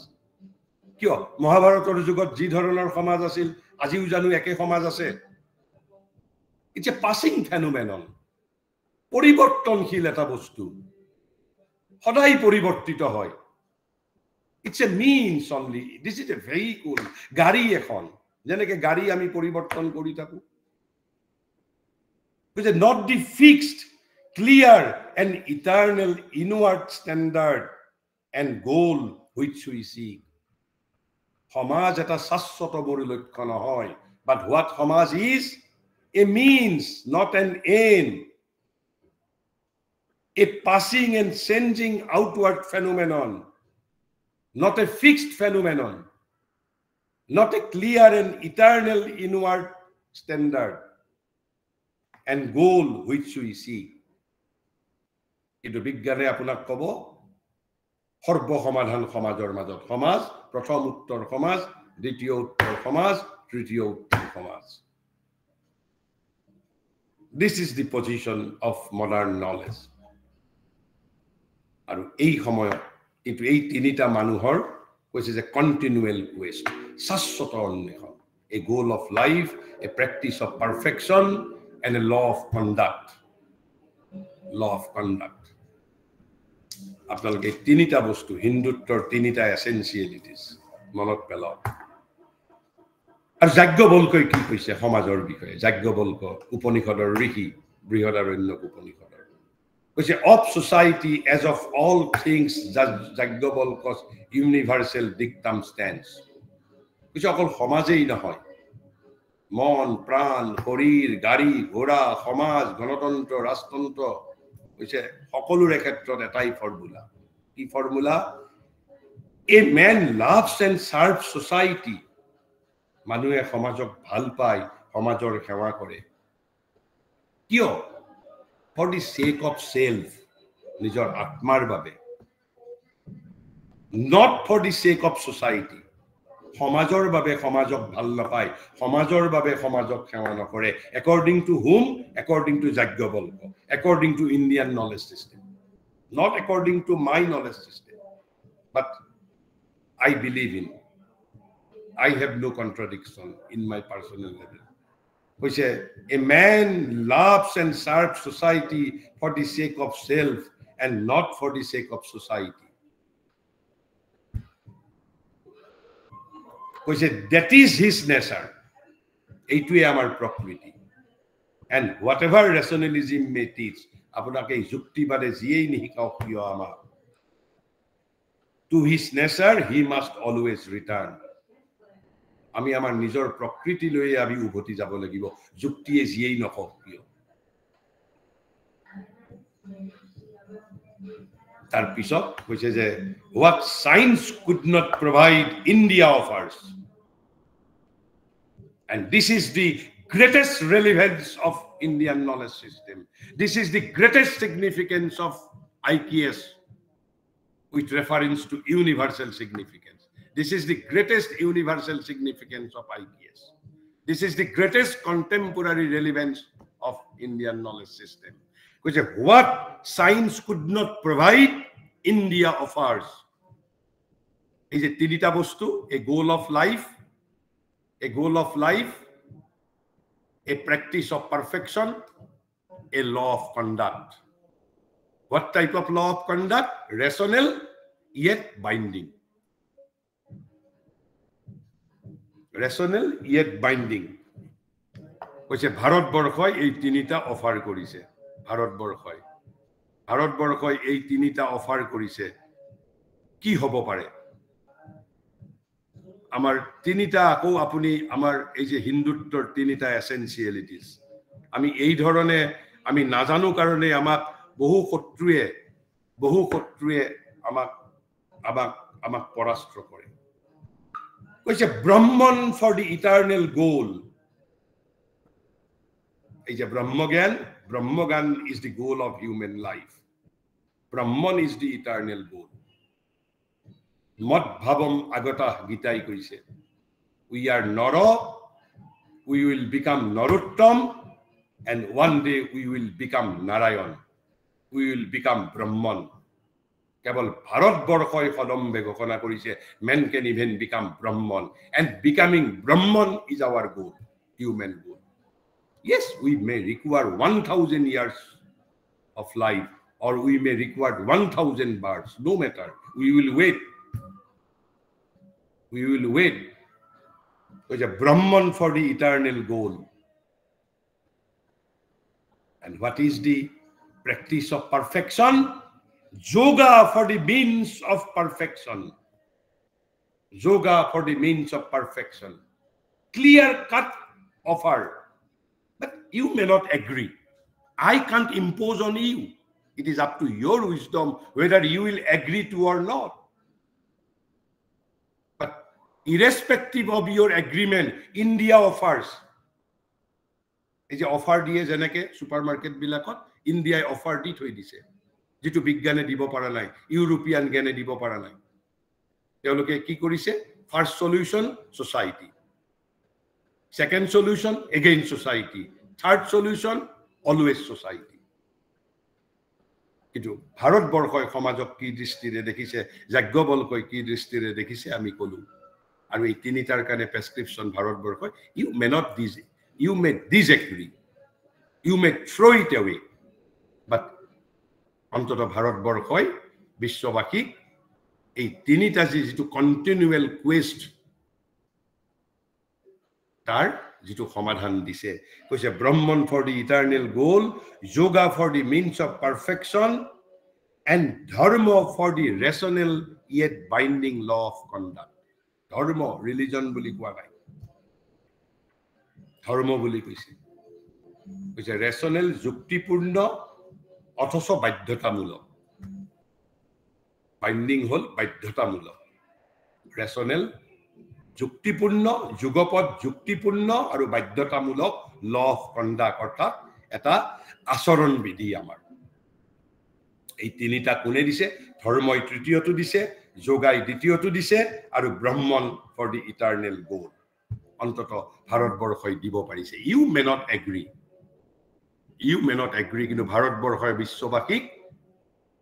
কিয় মহাভাৰতৰ যুগত যি ধৰণৰ সমাজ আছিল আজিও জানো একে সমাজ আছে it's a passing phenomenon পৰিৱৰ্তনশীল এটা বস্তু সদায় পৰিৱৰ্তিত হয় it's a means only this is a vehicle গাড়ী এখন যেনেকৈ গাড়ী আমি পৰিৱৰ্তন কৰি থাকো because not the fixed clear and eternal inward standard and goal which we seek. সমাজ এটা শাশ্বত লক্ষ্য নহয় but what সমাজ is a means not an end, a passing and changing outward phenomenon, not a fixed phenomenon, not a clear and eternal inward standard and goal which we seek. কিন্তু বিজ্ঞানে আপোনাক ক'ব সৰ্বসমাধান সমাজৰ মাজত সমাজ প্ৰথম উত্তৰ সমাজ দ্বিতীয় উত্তৰ সমাজ তৃতীয় উত্তৰ সমাজ. This is the position of modern knowledge. আৰু এই সময়ত কিন্তু এই তিনিটা মানুহৰ কৈছে যে কন্টিনিউৱেল কোয়েষ্ট শাশ্বত অন্বেষণ a goal of life, a practice of perfection and a law of conduct. Law of conduct. আপোনালোকে তিনিটা বস্তু হিন্দুত্বৰ তিনিটা এসেনশিয়েলিটিজ মনত পেলাওক আৰু যাজ্ঞবল্ক্যই কি কৈছে সমাজৰ বিষয়ে যাজ্ঞবল্ক্য উপনিষদৰ ঋষি বৃহদাৰণ্যক উপনিষদৰ কৈছে of society as of all things যাজ্ঞবল্ক্য's universal dictum stands. কৈছে অকল সমাজেই নহয় মন প্ৰাণ শৰীৰ গাড়ী ঘোড়া সমাজ গণতন্ত্ৰ ৰাষ্ট্ৰতন্ত্ৰ কৈছে সকলোৰে ক্ষেত্ৰত এটাই ফৰ্মুলা কি formula a man loves and serves society. মানুহে সমাজক ভাল পায় সমাজৰ সেৱা কৰে কিয় for the sake of self নিজৰ আত্মাৰ বাবে not for the sake of society. সমাজৰ বাবে সমাজক ভাল নাপায় সমাজৰ বাবে সমাজক সেৱা নকৰে according to whom according to Yajnavalkya according to Indian knowledge system not according to my knowledge system but I believe in I have no contradiction in my personal level. Which a man loves and serves society for the sake of self and not for the sake of society. Which that is his nature. এইটোৱে আমাৰ প্ৰকৃতি and whatever rationalism may teach আপোনাকে যুক্তিবাদে যিয়েই নিশিকাওক কিয় আমাক to his nature he must always return. আমি আমাৰ নিজৰ প্ৰকৃতি লৈ আমি উভতি যাব লাগিব যুক্তিয়ে যিয়েই নকওক কিয় তাৰ পিছত কৈছে যে what science could not provide India offers. And this is the greatest relevance of Indian knowledge system. This is the greatest significance of IKS with reference to universal significance. This is the greatest universal significance of IKS. This is the greatest contemporary relevance of Indian knowledge system. Which is what science could not provide, India offers. Is it tinita bostu, a goal of life, a practice of perfection, a law of conduct. What type of law of conduct? Rational yet binding. Rational yet binding. কৈছে ভাৰতবৰ্ষই এই তিনিটা offer কৰিছে ভাৰতবৰ্ষই এই তিনিটা offer কৰিছে কি হ'ব পাৰে আমাৰ তিনিটা আকৌ আপুনি আমাৰ এই যে হিন্দুত্বৰ তিনিটা এসেনশিয়ালিটিজ আমি এই ধৰণে আমি নাজানো কাৰণে আমাক বহু শত্ৰুৱে আমাক পৰাস্ত্ৰ কৰে কৈছে ব্ৰহ্মন ফৰ দি ইটাৰনেল গোল এই যে ব্ৰহ্মজ্ঞান is the goal of human life. Brahman is the eternal goal. Mad bhavam agata gitai koise. We are Nara, we will become Narottam, and one day we will become Narayan. We will become Brahman. Kebal Bharatborkhoi Khodambe Gokhona korise, men can even become Brahman. And becoming Brahman is our goal, human goal. Yes, we may require 1,000 years of life, or we may require 1,000 births, no matter. We will wait. There's a Brahman for the eternal goal. And what is the practice of perfection? Yoga for the means of perfection. Clear-cut offer. But you may not agree. I can't impose on you. It is up to your wisdom whether you will agree to or not. But irrespective of your agreement, India offers. Is a offer diye jeneke supermarket bilakot India offer di thoi dise. Jitu bigyane dibo para nai, European gane dibo para nai. Teoloke ki korise? First solution, society. Second solution, again society. Third solution, always society. Kitu Bharatborkhoi samajok ki drishtire dekhise, Jagyabolkoi ki drishtire dekhise ami kolu. Aru ei tinitar kane prescription Bharatborkhoi, you may disagree. You may throw it away. But antoto Bharatborkhoi Bishwabaki ei tinita jitu continual quest tar jitu সমাধান দিছে কৈছে Brahman for the eternal goal yoga for the means of perfection and dharma for the rational yet binding law of conduct ধৰ্ম religion বুলি কোৱা নাই ধৰ্ম বুলি কৈছে ৰেচনেল যুক্তিপূৰ্ণ অথচ বাধ্যতামূলক বাইণ্ডিং হল বাধ্যতামূলক ৰেচনেল যুক্তিপূৰ্ণ যুগপদ যুক্তিপূৰ্ণ আৰু বাধ্যতামূলক ল অফ কণ্ডাক্ট অৰ্থাৎ এটা আচৰণ বিধি আমাৰ এই তিনিটা কোনে দিছে ধৰ্মই তৃতীয়টো দিছে যোগাই দ্বিতীয়টো দিছে আৰু ব্ৰহ্মন ফৰ দি ইটাৰনেল গোল অন্তত ভাৰতবৰ্ষই দিব পাৰিছে ইউ মে নট এগ্ৰি কিন্তু ভাৰতবৰ্ষৰ বিশ্ববাসীক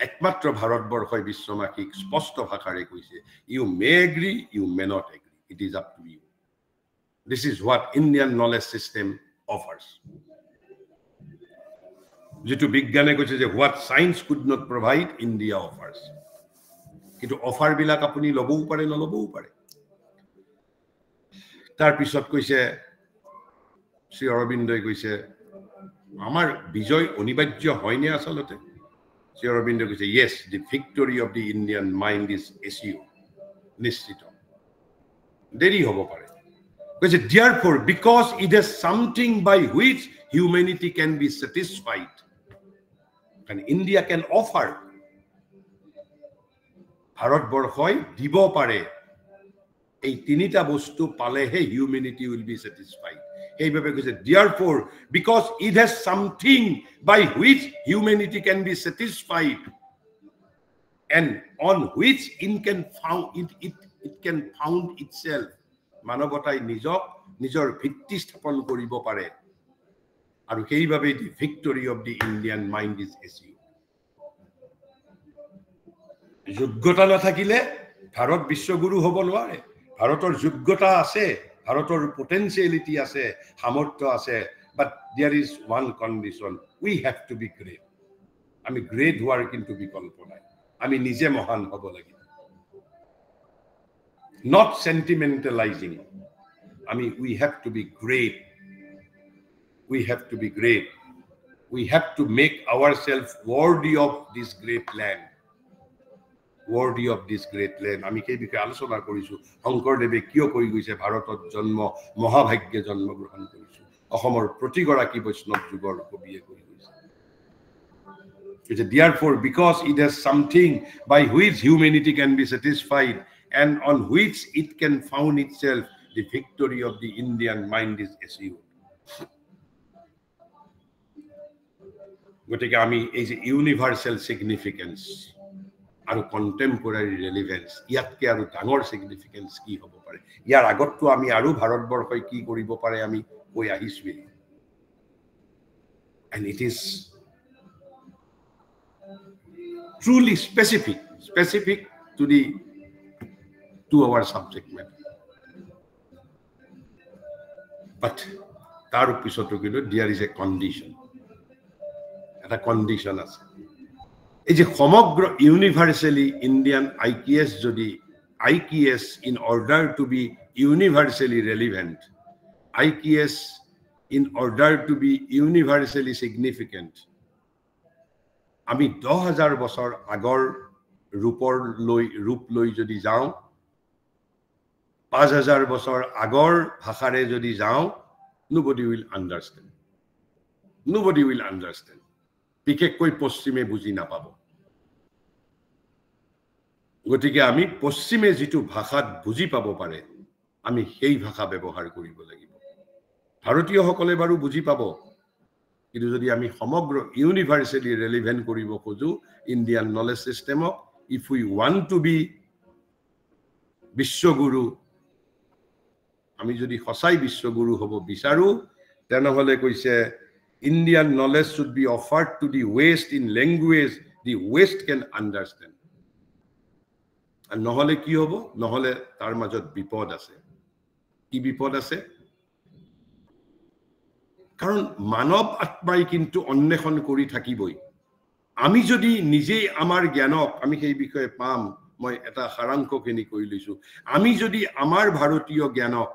একমাত্ৰ ভাৰতবৰ্ষই বিশ্ববাসীক স্পষ্ট ভাষাৰে কৈছে you may agri you may not agri It is up to you. This is what Indian knowledge system offers. Jitu bigyane koche je what science could not provide, India offers. Kitu offer bilak apuni lobou pare na lobou pare. Tar pisot koise Sri Aurobindo koise amar bijoy onibajya hoyne asalote. Sri Aurobindo koise yes, the victory of the Indian mind is assured. Nishchito. Deri hobo pare because therefore because it is something by which humanity can be satisfied and India can offer ভাৰতবৰ্ষই দিব পাৰে এই তিনিটা বস্তু পালেহে humanity will be satisfied সেইভাবে কৈছে therefore because it has something by which humanity can be satisfied and on which it can found itself মানৱতাই নিজৰ ভিত্তি স্থাপন কৰিব পাৰে আৰু সেইভাবে the victory of the Indian mind is achieved যোগ্যতা নাথাকিলে ভাৰত বিশ্বগুৰু হ'ব নোৱাৰে ভাৰতৰ যোগ্যতা আছে ভাৰতৰ পটেনশিয়ালিটি আছে সামৰ্থ্য আছে but there is one condition we have to be great আমি গ্ৰেট হোৱাৰ কিন্তু বিকল্প নাই আমি নিজে মহান হ'ব লাগিব not sentimentalizing we have to be great we have to be great we have to make ourselves worthy of this great land worthy of this great land আমি এই বিষয়ে আলোচনা কৰিছো শংকৰদেৱে কিয় কৈ গৈছে ভাৰতত জন্ম মহাভাগ্যে জন্মগ্ৰহণ কৰিছো অসমৰ প্ৰতিগৰাকী বৈষ্ণৱ যুগৰ কবিয়ে কৈ গৈছে therefore because it has something by which humanity can be satisfied and on which it can found itself the victory of the Indian mind is achieved গতিকে আমি এই যে ইউনিভার্সাল সিগনিফিকেন্স আৰু কন্টেম্পোৰাৰী ৰেলেভেন্স ইয়াতকে আৰু ডাঙৰ সিগনিফিকেন্স কি হ'ব পাৰে ইয়াৰ আগতটো আমি আৰু ভাৰতবৰ্ষই কি কৰিব পাৰে আমি কৈ আহিছো and it is truly specific to our subject matter but তাৰ পিছতো কিন্তু there is a condition এটা কন্ডিশন আছে এই যে সমগ্ৰ ইউনিভার্সালি ইন্ডিয়ান আইকিএস যদি আইকিএস in order to be universally relevant IKS in order to be universally significant আমি 10,000 বছৰ আগৰ ৰূপ লৈ যদি যাওঁ 5,000 বছৰ আগৰ ভাষাৰে যদি যাওঁ nobody will understand বিশেষকৈ পশ্চিমে বুজি নাপাব গতিকে আমি পশ্চিমে যেটো ভাষাত বুজি পাব পাৰে আমি সেই ভাষা ব্যৱহাৰ কৰিব লাগিব ভাৰতীয়সকলে বাৰু বুজি পাব কিন্তু যদি আমি সমগ্ৰ ইউনিভাৰ্সালি ৰেলেভেন্ট কৰিব খোজো ইন্ডিয়ান নলেজ সিস্টেমক if we want to be বিশ্বগুৰু আমি যদি সঁচাই বিশ্বগুৰু হ'ব বিচাৰো তেনেহলে কৈছে Indian knowledge should be offered to the West in language the West can understand. And নহলে কি হ'ব নহলে তাৰ মাজত বিপদ আছে কি বিপদ আছে কাৰণ মানৱ আত্মাই কিন্তু অন্বেষণ কৰি থাকিবই আমি যদি নিজে আমাৰ জ্ঞানক আমি সেই বিষয়ে পাম মই এটা সাৰাংশখিনি কৈ লৈছো আমি যদি আমাৰ ভাৰতীয় জ্ঞানক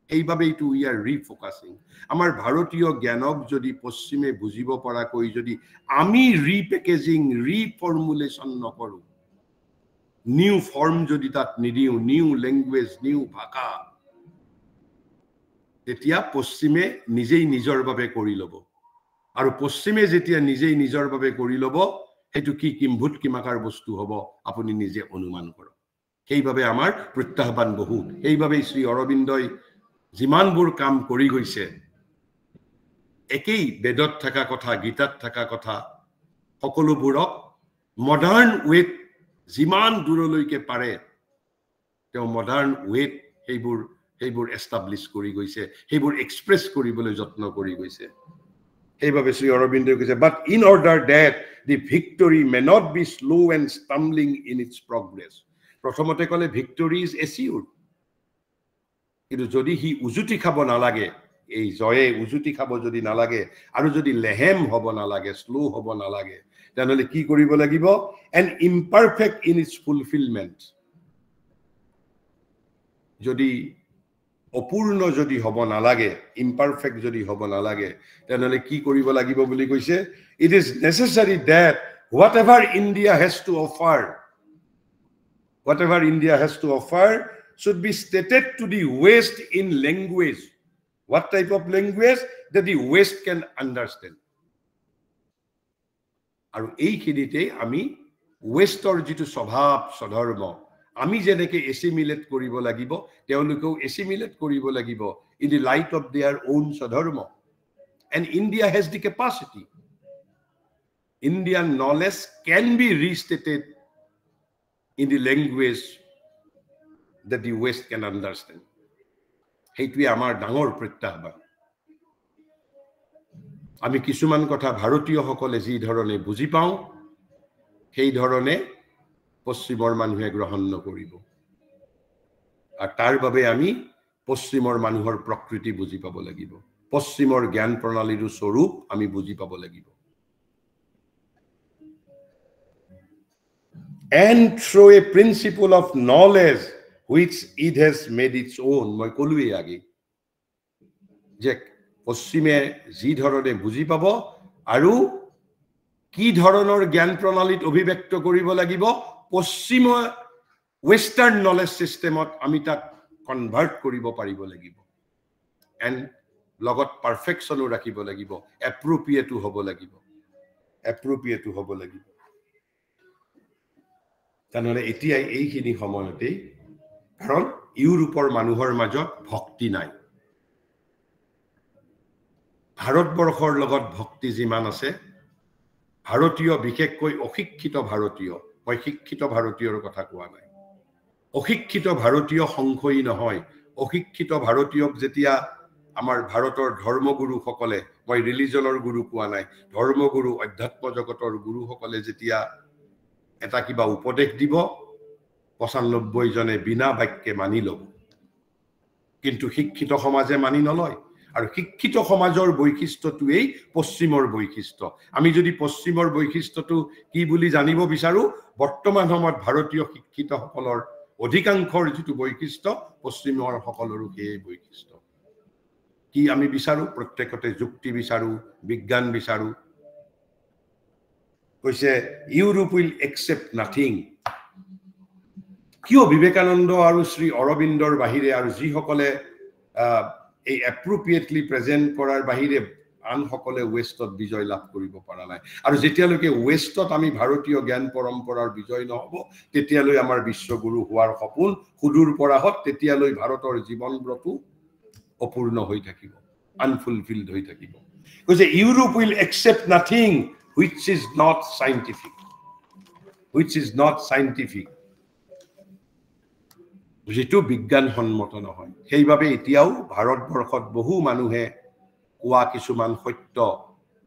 এইভাবেই টু উই আৰ ৰিফোকাসিং আমাৰ ভাৰতীয় জ্ঞানক যদি পশ্চিমে বুঝিব পৰাকৈ যদি আমি ৰিপ্যাকেজিং ৰিফৰ্মুলেশন নকৰো নিউ ফর্ম যদি তাত নিদিও নিউ ল্যাঙ্গুয়েজ নিউ ভাষা তেতিয়া পশ্চিমে নিজেই নিজৰ বাবে কৰি লব আৰু পশ্চিমে যেতিয়া নিজেই নিজৰ বাবে কৰি লব এটো কি কিম্ভূত কিমাকাৰ বস্তু হ'ব আপুনি নিজে অনুমান কৰক সেইভাবে আমাৰ প্ৰত্যাহ্বান বহুত সেইভাবে শ্ৰী অৰবিন্দই যিমানবোৰ কাম কৰি গৈছে একেই বেদত থকা কথা গীতাত থকা কথা সকলোবোৰক মডাৰ্ন ৱেত যিমান দূৰলৈকে পাৰে তেওঁ মডাৰ্ন ৱেত সেইবোৰ এস্টাবলিশ কৰি গৈছে সেইবোৰ এক্সপ্ৰেছ কৰিবলৈ যত্ন কৰি গৈছে সেইভাবে শ্ৰী অৰবিন্দই কৈছে but in order that the victory may not be slow and stumbling in its progress প্ৰথমতে ক'লে ভিক্টৰী ইজ এচিউৰ্ড কিন্তু যদি হি উজুতি খাব নালাগে এই জয়ে উজুতি খাব যদি নালাগে আৰু যদি লেহেম হ'ব নালাগে স্লো হ'ব নালাগে তেনেহলে কি কৰিব লাগিব এন ইমপাৰফেক্ট ইন ইটস ফুলফিলমেন্ট যদি অপূৰ্ণ যদি হ'ব নালাগে ইমপাৰফেক্ট যদি হ'ব নালাগে তেনেহলে কি কৰিব লাগিব বুলি কৈছে it is necessary that whatever India has to offer should be stated to the West in language. What type of language that the West can understand? আৰু এইখিনিতে আমি ৱেষ্টৰ যিটো স্বভাৱ স্বধৰ্ম আমি যেনেকৈ এছিমিলেট কৰিব লাগিব তেওঁলোকেও এছিমিলেট কৰিব লাগিব in the light of their own স্বধৰ্ম and India has the capacity Indian knowledge can be restated in the language that the West can understand. সেইটোৱে আমাৰ ডাঙৰ প্ৰত্যাহ্বান আমি কিছুমান কথা ভাৰতীয়সকলে যি ধৰণে বুজি পাওঁ সেই ধৰণে পশ্চিমৰ মানুহে গ্ৰহণ নকৰিব আৰু তাৰ বাবে আমি পশ্চিমৰ মানুহৰ প্ৰকৃতি বুজি পাব লাগিব পশ্চিমৰ জ্ঞান প্ৰণালীৰ স্বৰূপ আমি বুজি পাব লাগিব and through a principle of knowledge which it has made its own মই কলোৱে আগে যে পশ্চিমে যি ধৰণে বুজি পাব আৰু কি ধৰণৰ জ্ঞান প্ৰণালীত অভিব্যক্ত কৰিব লাগিব পশ্চিম ৱেষ্টাৰ্ণ নলেজ সিস্টেমত আমি তাক কনভাৰ্ট কৰিব পাৰিব লাগিব এণ্ড লগত পাৰফেকশ্যনো ৰাখিব লাগিব এপ্ৰোপ্ৰিয়েটো হ'ব লাগিব তেনেহ'লে এতিয়া এইখিনি সময়তেই কাৰণ ইউৰোপৰ মানুহৰ মাজত ভক্তি নাই ভাৰতবৰ্ষৰ লগত ভক্তি যিমান আছে ভাৰতীয় বিশেষকৈ অশিক্ষিত ভাৰতীয় মই শিক্ষিত ভাৰতীয়ৰ কথা কোৱা নাই অশিক্ষিত ভাৰতীয় সংশয়ী নহয় অশিক্ষিত ভাৰতীয়ক যেতিয়া আমাৰ ভাৰতৰ ধৰ্মগুৰুসকলে মই ৰিলিজনৰ গুৰু কোৱা নাই ধৰ্মগুৰু অধ্যাত্ম জগতৰ গুৰুসকলে যেতিয়া এটা কিবা উপদেশ দিব ৯৫ জনে বিনা বাক্যে মানি ল'ব কিন্তু শিক্ষিত সমাজে মানি নলয় আৰু শিক্ষিত সমাজৰ বৈশিষ্ট্যটোৱেই পশ্চিমৰ বৈশিষ্ট্য আমি যদি পশ্চিমৰ বৈশিষ্ট্যটো কি বুলি জানিব বিচাৰো বৰ্তমান সময়ত ভাৰতীয় শিক্ষিতসকলৰ অধিকাংশৰ যিটো বৈশিষ্ট্য পশ্চিমৰ সকলৰো সেই বৈশিষ্ট্য কি আমি বিচাৰো প্ৰত্যেকতে যুক্তি বিচাৰো বিজ্ঞান বিচাৰো কৈছে ইউৰোপ উইল একচেপ্ট নাথিং কিয় বিবেকানন্দ আৰু শ্ৰী অৰবিন্দৰ বাহিৰে আৰু যিসকলে এই এপ্ৰোপ্ৰিয়েটলি প্ৰেজেন্ট কৰাৰ বাহিৰে আনসকলে ৱেষ্টত বিজয় লাভ কৰিব পৰা নাই আৰু যেতিয়ালৈকে ৱেষ্টত আমি ভাৰতীয় জ্ঞান পৰম্পৰাৰ বিজয় নহ'ব তেতিয়ালৈ আমাৰ বিশ্বগুৰু হোৱাৰ সপোন সুদূৰ পৰাহত তেতিয়ালৈ ভাৰতৰ জীৱনব্ৰতো অপূৰ্ণ হৈ থাকিব আনফুলফিল্ড হৈ থাকিব কৈছে Europe will accept nothing which is not scientific যেটো বিজ্ঞানসন্মত নহয় সেইভাবে এতিয়াও ভাৰতবৰ্ষত বহু মানুহে কোৱা কিছুমান সত্য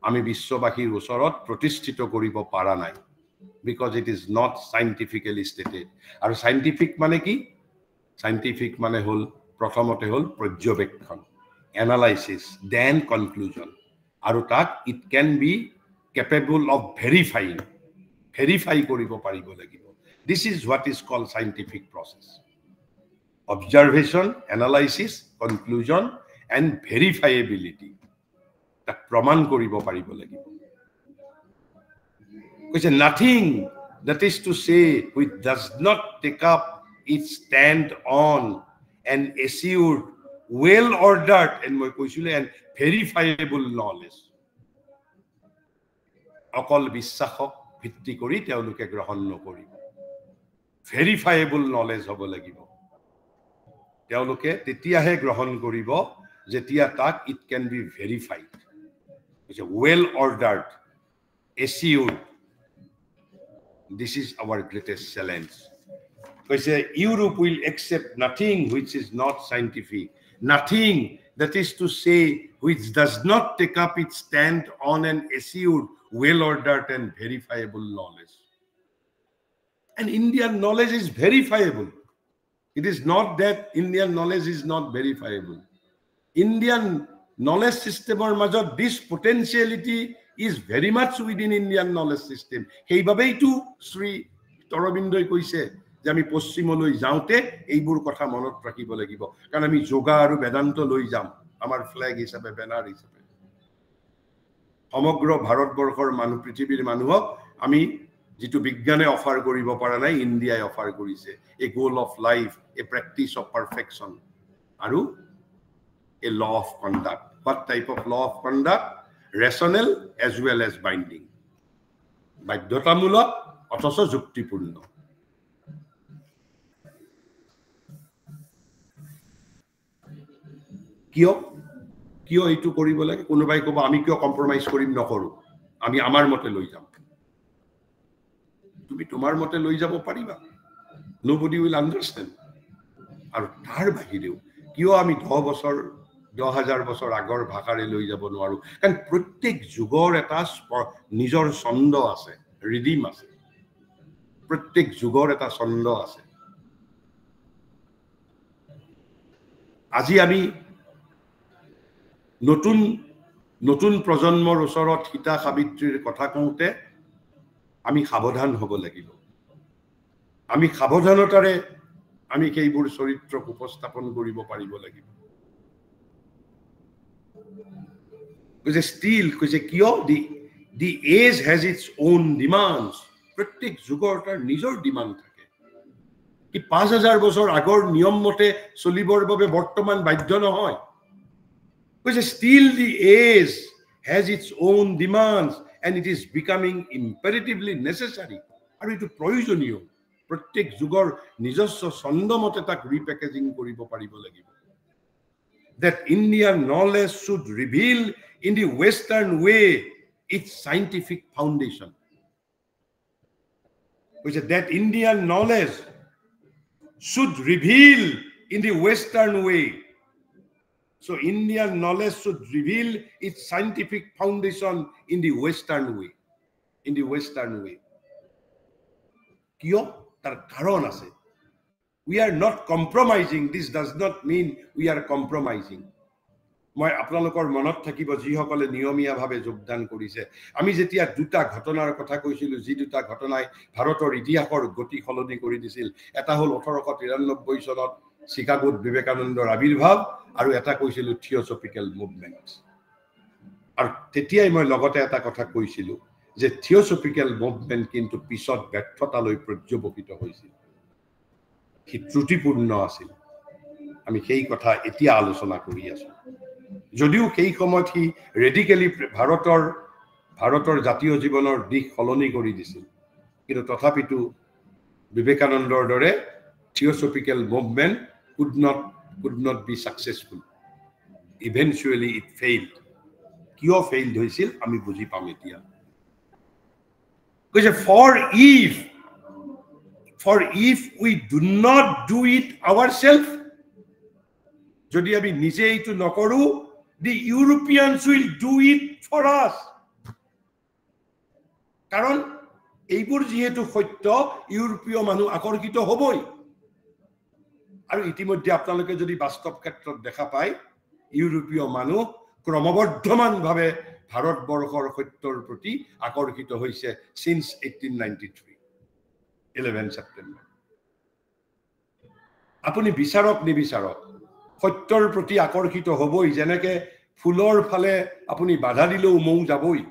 আমি বিশ্ববাসীৰ ওচৰত প্ৰতিষ্ঠিত কৰিব পৰা নাই because it is not scientifically stated আৰু scientific মানে কি scientific মানে হল প্ৰথমতে হল পৰ্যবেক্ষণ analysis then conclusion আৰু তাক it can be capable of verify কৰিব পাৰিব লাগিব this is what is called scientific process observation analysis conclusion and verifiability তাক প্ৰমাণ কৰিব পাৰিব লাগিব কৈছে nothing that is to say which does not take up its stand on an assured well ordered and মই কৈছিলে and verifiable knowledge অকল বিশ্বাসক ভিত্তি কৰি তেওঁলোকে গ্ৰহণ নকৰিব ভেৰিফাইবল নলেজ হ'ব লাগিব তেওঁলোকে তেতিয়াহে গ্ৰহণ কৰিব যেতিয়া তাক it can be verified it's well ordered assured this is our greatest challenge কৈছে Europe will accept nothing which is not scientific nothing that is to say which does not take up its stand on an assured well-ordered and verifiable knowledge. And Indian knowledge is verifiable. It is not that Indian knowledge is not verifiable. Indian knowledge system or major this potentiality is very much within Indian knowledge system. Hey babei tu Sri Torobindoi koise যে আমি পশ্চিমলৈ যাওঁতে এইবোৰ কথা মনত ৰাখিব লাগিব কাৰণ আমি যোগা আৰু বেদান্ত লৈ যাম আমাৰ ফ্ল্যাগ হিচাপে ব্যানাৰ হিচাপে সমগ্ৰ ভাৰতবৰ্ষৰ মানুহ পৃথিৱীৰ মানুহক আমি যেটো বিজ্ঞানে অফাৰ কৰিব পৰা নাই ইণ্ডিয়াই অফাৰ কৰিছে a goal of life a practice of perfection আৰু a law of conduct what type of law of conduct rational as well as binding বাধ্যতামূলক অথচ যুক্তিপূৰ্ণ কিয় কিয় এইটো কৰিব লাগে কোনোবাই ক'ব আমি কিয় কম্প্ৰমাইজ কৰিম নকৰো আমি আমাৰ মতে লৈ যাম তুমি তোমাৰ মতে লৈ যাব পাৰিবা nobody will understand আৰু তাৰ বাহিৰেও কিয় আমি 10 বছৰ 10,000 বছৰ আগৰ ভাষাৰে লৈ যাব নোৱাৰো কাৰণ প্ৰত্যেক যুগৰ এটা নিজৰ ছন্দ আছে ৰিডিম আছে প্ৰত্যেক যুগৰ এটা ছন্দ আছে আজি আমি নতুন নতুন প্ৰজন্মৰ ওচৰত সীতা সাবিত্ৰীৰ কথা কওঁতে আমি সাৱধান হ'ব লাগিব আমি সাৱধানতাৰে আমি সেইবোৰ চৰিত্ৰক উপস্থাপন কৰিব পাৰিব লাগিব কৈছে ষ্টিল কৈছে কিয় দি age has its own demands প্ৰত্যেক যুগৰ তাৰ নিজৰ ডিমান্ড থাকে কি 5000 বছৰ আগৰ নিয়ম মতে চলিবৰ বাবে বৰ্তমান বাধ্য নহয় কৈছে still the age has its own demands and it is becoming imperatively necessary আৰু এটো প্ৰয়োজনীয় প্ৰত্যেক যুগৰ নিজস্ব ছন্দমতে তাক ৰিপেকেজিং কৰিব পাৰিব লাগিব that Indian knowledge should reveal in the Western way its scientific foundation which is that Indian knowledge should reveal in the Western way so Indian knowledge should reveal its scientific foundation in the Western way কিয় তাৰ কাৰণ আছে we are not compromising this does not mean we are compromising মই আপোনালোকৰ মনত থাকিব যিসকলে নিয়মীয়াভাৱে যোগদান কৰিছে আমি যেতিয়া দুটা ঘটনাৰ কথা কৈছিলো যি দুটা ঘটনাই ভাৰতৰ ইতিহাসৰ গতি সলনি কৰি দিছিল এটা হ'ল 1893 চনত চিকাগোত বিবেকানন্দৰ আবিৰ্ভাৱ আৰু এটা কৈছিলো থিওসফিক্যাল মুভমেন্ট আৰু তেতিয়াই মই লগতে এটা কথা কৈছিলো যে থিওসফিক্যাল মুভমেন্ট কিন্তু পিছত ব্যৰ্থতালৈ পৰ্যবসিত হৈছিল কি ত্ৰুটিপূৰ্ণ আছিল আমি সেই কথা এতিয়া আলোচনা কৰি আছো যদিও সেই সময়ত কি ৰেডিকেলি ভাৰতৰ জাতীয় জীৱনৰ দিশ সলনি কৰি দিছিল কিন্তু তথাপিতো বিবেকানন্দৰ দৰে theosophical movement could not be successful eventually it failed কিয় failed হৈছিল আমি বুজি পাম এতিয়া কৈছে for if we do not do it ourselves যদি আমি নিজে এইটো নকৰো the Europeans will do it for us কাৰণ এইবোৰ যেহেতু সত্য ইউৰোপীয় মানুহ আকৰ্ষিত হ'বই আৰু ইতিমধ্যে আপোনালোকে যদি বাস্তৱ ক্ষেত্ৰত দেখা পায় ইউৰোপীয় মানুহ ক্ৰমবৰ্ধমানভাৱে ভাৰতবৰ্ষৰ সত্যৰ প্ৰতি আকৰ্ষিত হৈছে since 1893 11 September আপুনি বিচাৰক নিবিচাৰক সত্যৰ প্ৰতি আকৰ্ষিত হ'বই যেনেকে ফুলৰ ফালে আপুনি বাধা দিলেও মৌ যাবই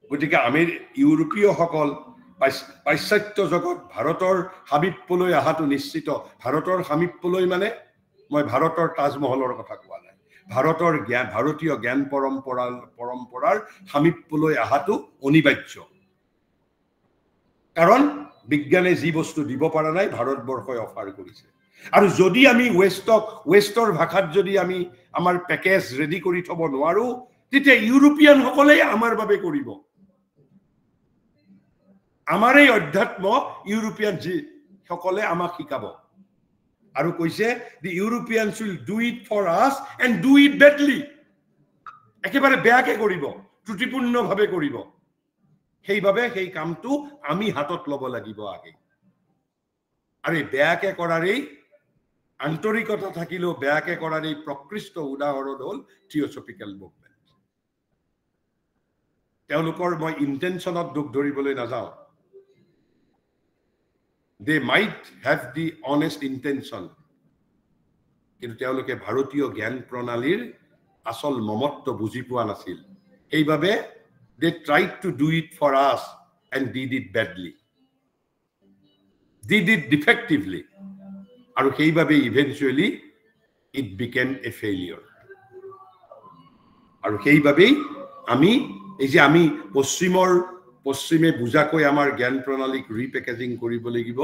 গতিকে আমি ইউৰোপীয় সকল পাশ্চাত্য জগত ভাৰতৰ সামীপ্যলৈ আহাটো নিশ্চিত ভাৰতৰ সামীপ্যলৈ মানে মই ভাৰতৰ তাজমহলৰ কথা কোৱা নাই ভাৰতীয় জ্ঞান পৰম্পৰাৰ সামীপ্যলৈ আহাটো অনিবাৰ্য কাৰণ বিজ্ঞানে যি বস্তু দিব পৰা নাই ভাৰতবৰ্ষই অফাৰ কৰিছে আৰু যদি আমি ৱেষ্টৰ ভাষাত যদি আমি আমাৰ পেকেজ ৰেডি কৰি থব নোৱাৰো তেতিয়া ইউৰোপিয়ান সকলে আমাৰ বাবে কৰিব আমাৰ এই অধ্যাত্ম ইউৰোপিয়ান যি সকলে আমাক শিকাব আৰু কৈছে the Europeans will do it for us and do it badly একেবাৰে বেয়াকে কৰিব ত্ৰুটিপূৰ্ণভাৱে কৰিব সেইভাবে সেই কামটো আমি হাতত লব লাগিব আগে আৰু বেয়াকে কৰাৰ এই আন্তৰিকতা থাকিলেও বেয়াকে কৰাৰ এই প্ৰকৃষ্ট উদাহৰণ হ'ল থিওসফিক্যাল মুভমেন্ট তেওঁলোকৰ মই ইন্টেনশনত দুখ ধৰিবলৈ নাযাওঁ they might have the honest intention কিন্তু তেওঁলোকে ভাৰতীয় জ্ঞান প্ৰণালীৰ আসল মমত্ব বুজি পোৱা নাছিল এইভাবে they tried to do it for us and did it badly did it defectively আৰু সেইভাবে eventually it became a failure আৰু সেইভাবে আমি এই যে আমি পশ্চিমৰ পশ্চিমে বুজাকৈ আমাৰ জ্ঞান প্ৰণালীক ৰিপেকেজিং কৰিব লাগিব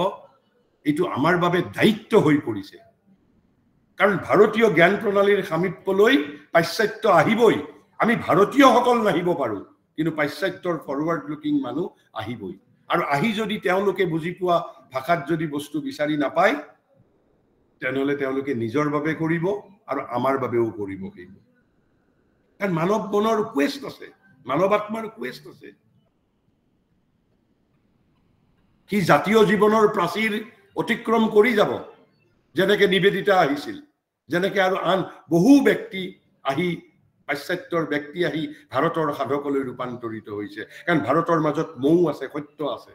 এইটো আমাৰ বাবে দায়িত্ব হৈ পৰিছে কাৰণ ভাৰতীয় জ্ঞান প্ৰণালীৰ সামীপ্যলৈ পাশ্চাত্য আহিবই আমি ভাৰতীয়সকল নাহিব পাৰো কিন্তু পাশ্চাত্যৰ ফৰৱাৰ্ড লুকিং মানুহ আহিবই আৰু আহি যদি তেওঁলোকে বুজি পোৱা ভাষাত যদি বস্তু বিচাৰি নাপায় তেনেহলে তেওঁলোকে নিজৰ বাবে কৰিব আৰু আমাৰ বাবেও কৰিব সেইটো কাৰণ মানৱ মনৰ কুৱেষ্ট আছে মানৱ আত্মাৰ কুৱেষ্ট আছে কি জাতীয় জীৱনৰ প্ৰাচীৰ অতিক্ৰম কৰি যাব যেনেকে নিবেদিতা আহিছিল যেনেকে আৰু আন বহু ব্যক্তি আহি পাশ্চাত্যৰ ব্যক্তি আহি ভাৰতৰ সাধকলৈ ৰূপান্তৰিত হৈছে কাৰণ ভাৰতৰ মাজত মৌ আছে সত্য আছে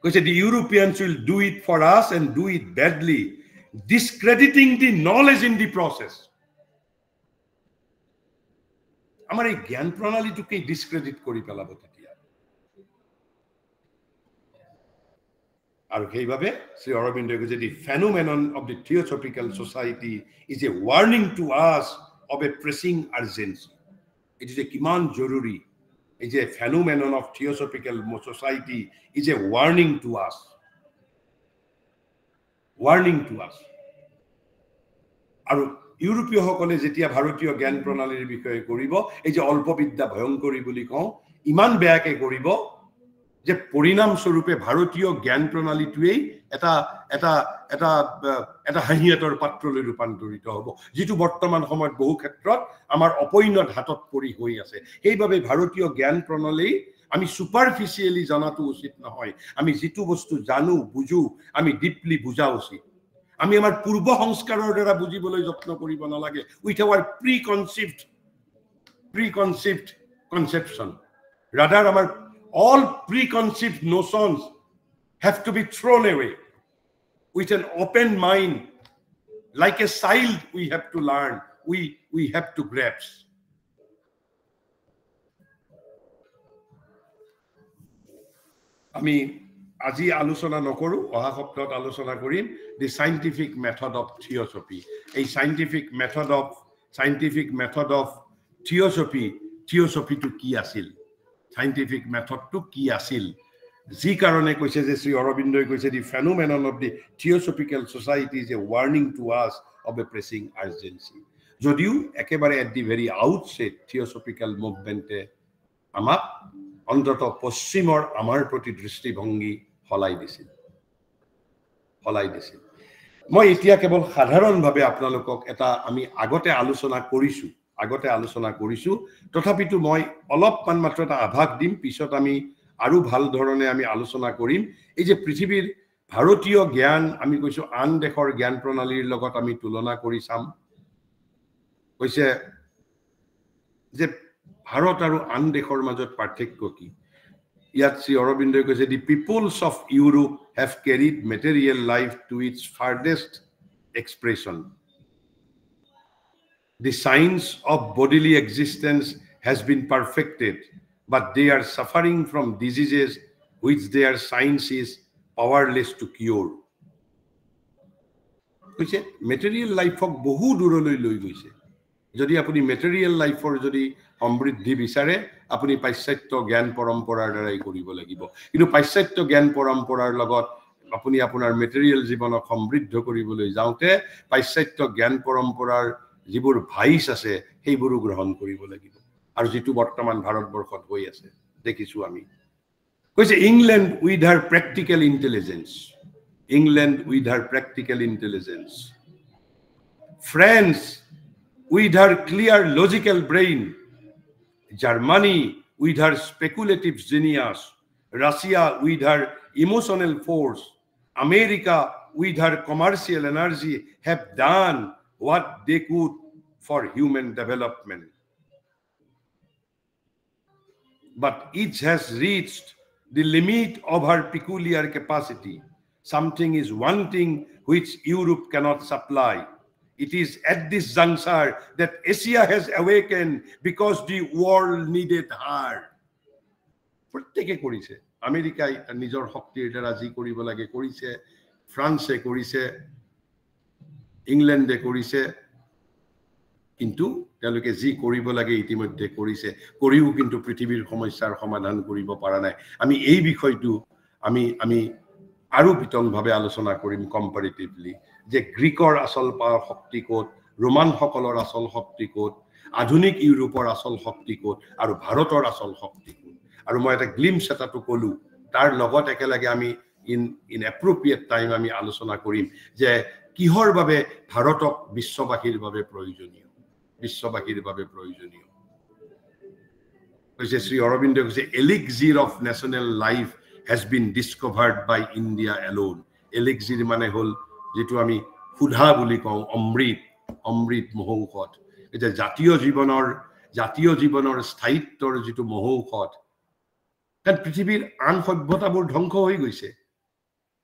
কৈছে the Europeans will do it for us and do it badly discrediting the knowledge in the process আমাৰ এই জ্ঞান প্ৰণালীটোকে ডিসক্ৰেডিট কৰি পেলাব তেতিয়া আৰু সেইভাবে শ্ৰী অৰবিন্দই কৈছে the phenomenon of the theosophical society is a warning to us of a pressing urgency it is a কিমান জৰুৰী is a phenomenon of theosophical society is a warning to us আৰু ইউৰোপীয় সকলে যেতিয়া ভাৰতীয় জ্ঞান প্ৰণালীৰ বিষয়ে কৰিব এই যে অল্পবিদ্যা ভয়ংকৰী বুলি কওঁ ইমান বেয়াকে কৰিব যে পৰিণাম স্বৰূপে ভাৰতীয় জ্ঞান প্ৰণালীটোৱেই এটা এটা এটা এটা হাঁহিয়াতৰ পাত্ৰলৈ ৰূপান্তৰিত হ'ব যিটো বৰ্তমান সময়ত বহু ক্ষেত্ৰত আমাৰ অপৈণত হাতত পৰি হৈ আছে সেইবাবে ভাৰতীয় জ্ঞান প্ৰণালী আমি সুপাৰফিচিয়েলি জানাটো উচিত নহয় আমি যিটো বস্তু জানো বুজো আমি ডিপলি বুজা উচিত আমি আমাৰ পূৰ্ব সংস্কাৰৰ দ্বাৰা বুজিবলৈ যত্ন কৰিব নালাগে উইথ আৱাৰ প্ৰিকনসিভড কনসেপশন ৰাদাৰ আমাৰ all preconceived notions have to be thrown away with an open mind like a child we have to learn we have to grasp আমি আজি আলোচনা নকৰো অহা সপ্তাহত আলোচনা কৰিম the scientific method of theosophy এই scientific method of theosophy to কি আছিল scientific method to কি আছিল যি কারণে কৈছে যে শ্রী অরবিন্দই কৈছে the phenomenon of the theosophical society is a warning to us of a pressing urgency যদিও একেবারে at the very outset theosophical movement আমাক অন্তত পশ্চিমৰ আমাৰ প্ৰতি দৃষ্টিভংগী হলাই দিছিল মই এতিয়া কেৱল সাধাৰণভাৱে আপোনালোকক এটা আমি আগতে আলোচনা কৰিছো তথাপিতো মই অলপমান মাত্ৰ এটা আভাস দিম পিছত আমি আৰু ভাল ধৰণে আমি আলোচনা কৰিম এই যে পৃথিৱীৰ ভাৰতীয় জ্ঞান আমি কৈছো আন দেশৰ জ্ঞান প্ৰণালীৰ লগত আমি তুলনা কৰি চাম কৈছে যে ভাৰত আৰু আন দেশৰ মাজত পাৰ্থক্য কি ইয়াত শ্ৰী অৰবিন্দই কৈছে the peoples of Europe have carried material life to its farthest expression the science of bodily existence has been perfected but they are suffering from diseases which their science is powerless to cure কৈছে material life of বহু দূৰলৈ লৈ গৈছে যদি আপুনি material life or যদি সমৃদ্ধি বিচাৰে আপুনি পাশ্চাত্য জ্ঞান পৰম্পৰাৰ দ্বাৰাই কৰিব লাগিব কিন্তু পাশ্চাত্য জ্ঞান পৰম্পৰাৰ লগত আপুনি আপোনাৰ material জীৱনক সমৃদ্ধ কৰিবলৈ যাওঁতে পাশ্চাত্য জ্ঞান পৰম্পৰাৰ যিবোৰ ভাইস আছে সেইবোৰো গ্ৰহণ কৰিব লাগিব আৰু যেটো বৰ্তমান ভাৰতবৰ্ষত হৈ আছে দেখিছো আমি কৈছে England with her practical intelligence France with her clear logical brain, Germany with her speculative genius, Russia with her emotional force, America with her commercial energy have done what they could for human development. But each has reached the limit of her peculiar capacity. Something is wanting which Europe cannot supply. It is at this juncture that Asia has awakened because the world needed her. প্রত্যেকে কৰিছে আমেৰিকাই নিজৰ শক্তিৰ দ্বাৰা যি কৰিব লাগে কৰিছে ফ্ৰান্সে কৰিছে ইংল্যান্ডে কৰিছে কিন্তু তেওঁলোকে যি কৰিব লাগে ইতিমধ্যে কৰিছে, কৰিও কিন্তু পৃথিৱীৰ সমস্যাৰ সমাধান কৰিব পৰা নাই। আমি এই বিষয়টো আমি আৰু বিতংভাৱে আলোচনা কৰিম কম্পাৰিটিভলি, যে গ্ৰীকৰ আচল শক্তি ক'ত, ৰোমানসকলৰ আচল শক্তি ক'ত, আধুনিক ইউৰোপৰ আচল শক্তি ক'ত, আৰু ভাৰতৰ আচল শক্তি ক'ত। আৰু মই এটা গ্লিমছ এটাটো ক'লো, তাৰ লগত একেলগে আমি ইন এপ্ৰপ্ৰিয়েট টাইম আমি আলোচনা কৰিম যে কিহৰ বাবে ভাৰতক বিশ্ববাসীৰ বাবে প্ৰয়োজনীয়, বিশ্ববাসীৰ বাবে প্ৰয়োজনীয়। কৈছে শ্ৰী অৰবিন্দই কৈছে elixir of national life has been discovered by India alone. Elixir মানে হল যেটো আমি সুধা বুলি কওঁ, অমৃত মহৌষধ। এটা জাতীয় জীৱনৰ স্থায়িত্বৰ যেটো মহৌষধ, কাৰণ পৃথিৱীৰ আন সভ্যতাবোৰ ধ্বংস হৈ গৈছে।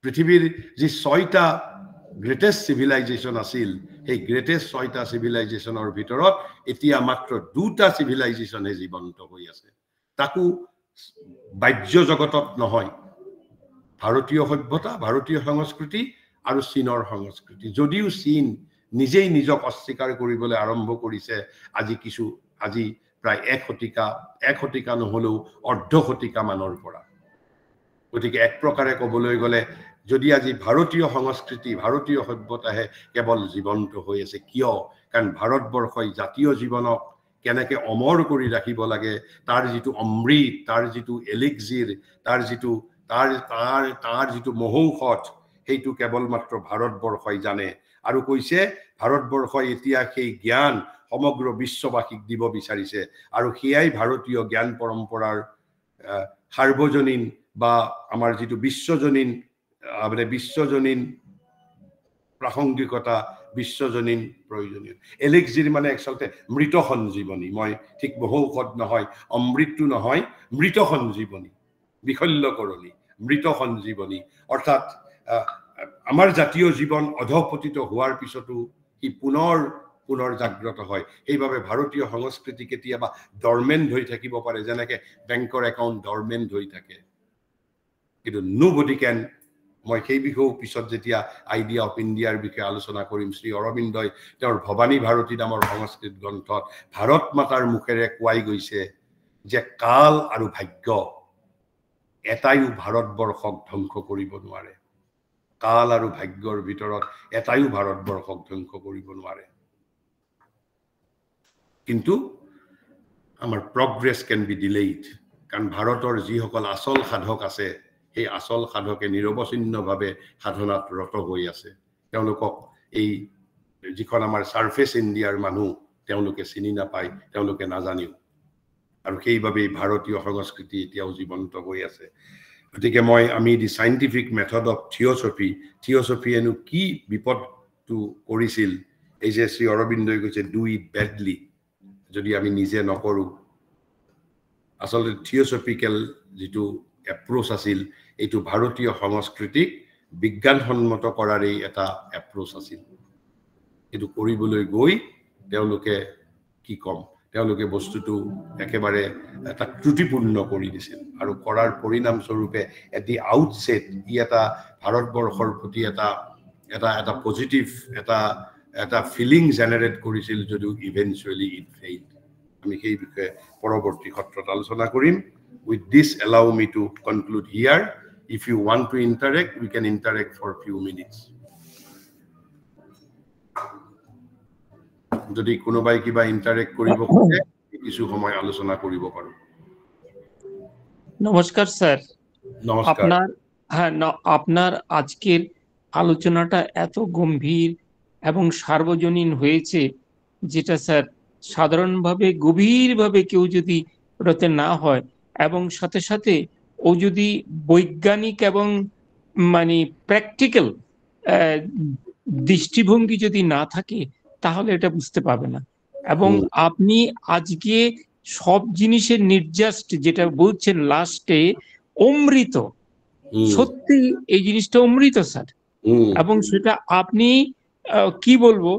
পৃথিৱীৰ যি 6টা গ্ৰেটেষ্ট চিভিলাইজেশ্যন আছিল, সেই গ্ৰেটেষ্ট 6টা চিভিলাইজেশ্যনৰ ভিতৰত এতিয়া মাত্ৰ 2টা চিভিলাইজেশ্যনহে জীৱন্ত হৈ আছে। তাকো বাহ্য জগতত নহয়, ভাৰতীয় সভ্যতা, ভাৰতীয় সংস্কৃতি আৰু চীনৰ সংস্কৃতি। যদিও চীন নিজেই নিজক অস্বীকাৰ কৰিবলৈ আৰম্ভ কৰিছে আজি প্ৰায় এক শতিকা নহলেও অৰ্ধ শতিকা মানৰ পৰা। গতিকে এক প্ৰকাৰে ক'বলৈ গ'লে যদি আজি ভাৰতীয় সংস্কৃতি, ভাৰতীয় সভ্যতাহে কেৱল জীৱন্ত হৈ আছে, কিয়? কাৰণ ভাৰতবৰ্ষই জাতীয় জীৱনক কেনেকে অমৰ কৰি ৰাখিব লাগে, তাৰ যিটো অমৃত, তাৰ যিটো এলিক্সিৰ, তাৰ যিটো মহৌষধ, সেইটো কেৱল মাত্ৰ ভাৰতবৰ্ষই জানে। আৰু কৈছে ভাৰতবৰ্ষই এতিয়া সেই জ্ঞান সমগ্ৰ বিশ্ববাসীক দিব বিচাৰিছে, আৰু সেয়াই ভাৰতীয় জ্ঞান পৰম্পৰাৰ সাৰ্বজনীন বা আমাৰ যিটো বিশ্বজনীন প্ৰাসংগিকতা, বিশ্বজনীন প্ৰয়োজনীয়। এলিক্সিৰ মানে একচলতে মৃত সঞ্জীৱনী। মই ঠিক মহৌষধ নহয়, অমৃতটো নহয়, মৃত সঞ্জীৱনী, বিশল্যকৰণী, মৃত সঞ্জীৱনী। অৰ্থাৎ আমাৰ জাতীয় জীৱন অধঃপতিত হোৱাৰ পিছতো সি পুনৰ জাগ্ৰত হয়। সেইবাবে ভাৰতীয় সংস্কৃতি কেতিয়াবা ডৰমেণ্ট হৈ থাকিব পাৰে, যেনেকে বেংকৰ একাউণ্ট ডৰমেণ্ট হৈ থাকে, কিন্তু nobody can। মই সেই বিষয়েও পিছত যেতিয়া আইডিয়া অফ ইণ্ডিয়াৰ বিষয়ে আলোচনা কৰিম, শ্ৰী অৰবিন্দই তেওঁৰ ভৱানী ভাৰতী নামৰ সংস্কৃত গ্ৰন্থত ভাৰত মাতাৰ মুখেৰে কোৱাই গৈছে যে কাল আৰু ভাগ্য এটাইও ভাৰতবৰ্ষক ধ্বংস কৰিব নোৱাৰে। কাল আৰু ভাগ্যৰ ভিতৰত এটাইও ভাৰতবৰ্ষক ধ্বংস কৰিব নোৱাৰে। কিন্তু আমাৰ প্ৰগ্ৰেছ কেন বি ডিলেইড, কাৰণ ভাৰতৰ যিসকল আচল সাধক আছে, সেই আচল সাধকে নিৰৱচ্ছিন্নভাৱে সাধনাত ৰত হৈ আছে। তেওঁলোকক এই যিখন আমাৰ ছাৰ্ফেচ ইণ্ডিয়াৰ মানুহ, তেওঁলোকে চিনি নাপায়, তেওঁলোকে নাজানেও, আৰু সেইবাবেই ভাৰতীয় সংস্কৃতি এতিয়াও জীৱন্ত হৈ আছে। গতিকে আমি দি চাইণ্টিফিক মেথড অফ থিঅচফিয়েনো কি বিপদটো কৰিছিল, এই যে শ্ৰী অৰবিন্দই কৈছে ডু ইট বেডলি, যদি আমি নিজে নকৰোঁ। আচলতে থিঅচফিকেল যিটো এপ্ৰ'চ আছিল, এইটো ভাৰতীয় সংস্কৃতিক বিজ্ঞানসন্মত কৰাৰেই এটা এপ্ৰ'চ আছিল। এইটো কৰিবলৈ গৈ তেওঁলোকে কি ক'ম, তেওঁলোকে বস্তুটো একেবাৰে এটা ত্ৰুটিপূৰ্ণ কৰি দিছিল, আৰু কৰাৰ পৰিণামস্বৰূপে এট দি আউটছেট ই এটা ভাৰতবৰ্ষৰ প্ৰতি এটা পজিটিভ এটা ফিলিং জেনেৰেট কৰিছিল, যদিও ইভেঞ্চুৱেলি ইট ফেইল্ড। আমি সেই বিষয়ে পৰৱৰ্তী সত্ৰত আলোচনা কৰিম। With this, allow me to conclude here. If you want to interact, we can interact for a few minutes. যদি কোনোবাই কিবা ইন্টাৰেক্ট কৰিব খোজে, কিছু সময় আলোচনা কৰিব পাৰো। নমস্কার স্যার। নমস্কার। আপনার আজকের আলোচনাটা এত গম্ভীর এবং সার্বজনীন হয়েছে, যেটা স্যার সাধারণভাবে গভীরভাবে কেউ যদি ওটাতে না হয়, এবং সাথে সাথে ও যদি বৈজ্ঞানিক এবং মানে প্র্যাকটিক্যাল দৃষ্টিভঙ্গি যদি না থাকে, তাহলে এটা বুঝতে পারবে না। এবং আপনি আজকে সব জিনিসের নির্যাস্ট যেটা বলছেন লাস্টে, অমৃত, সত্যি এই জিনিসটা অমৃত স্যার। এবং সেটা আপনি কি বলবো,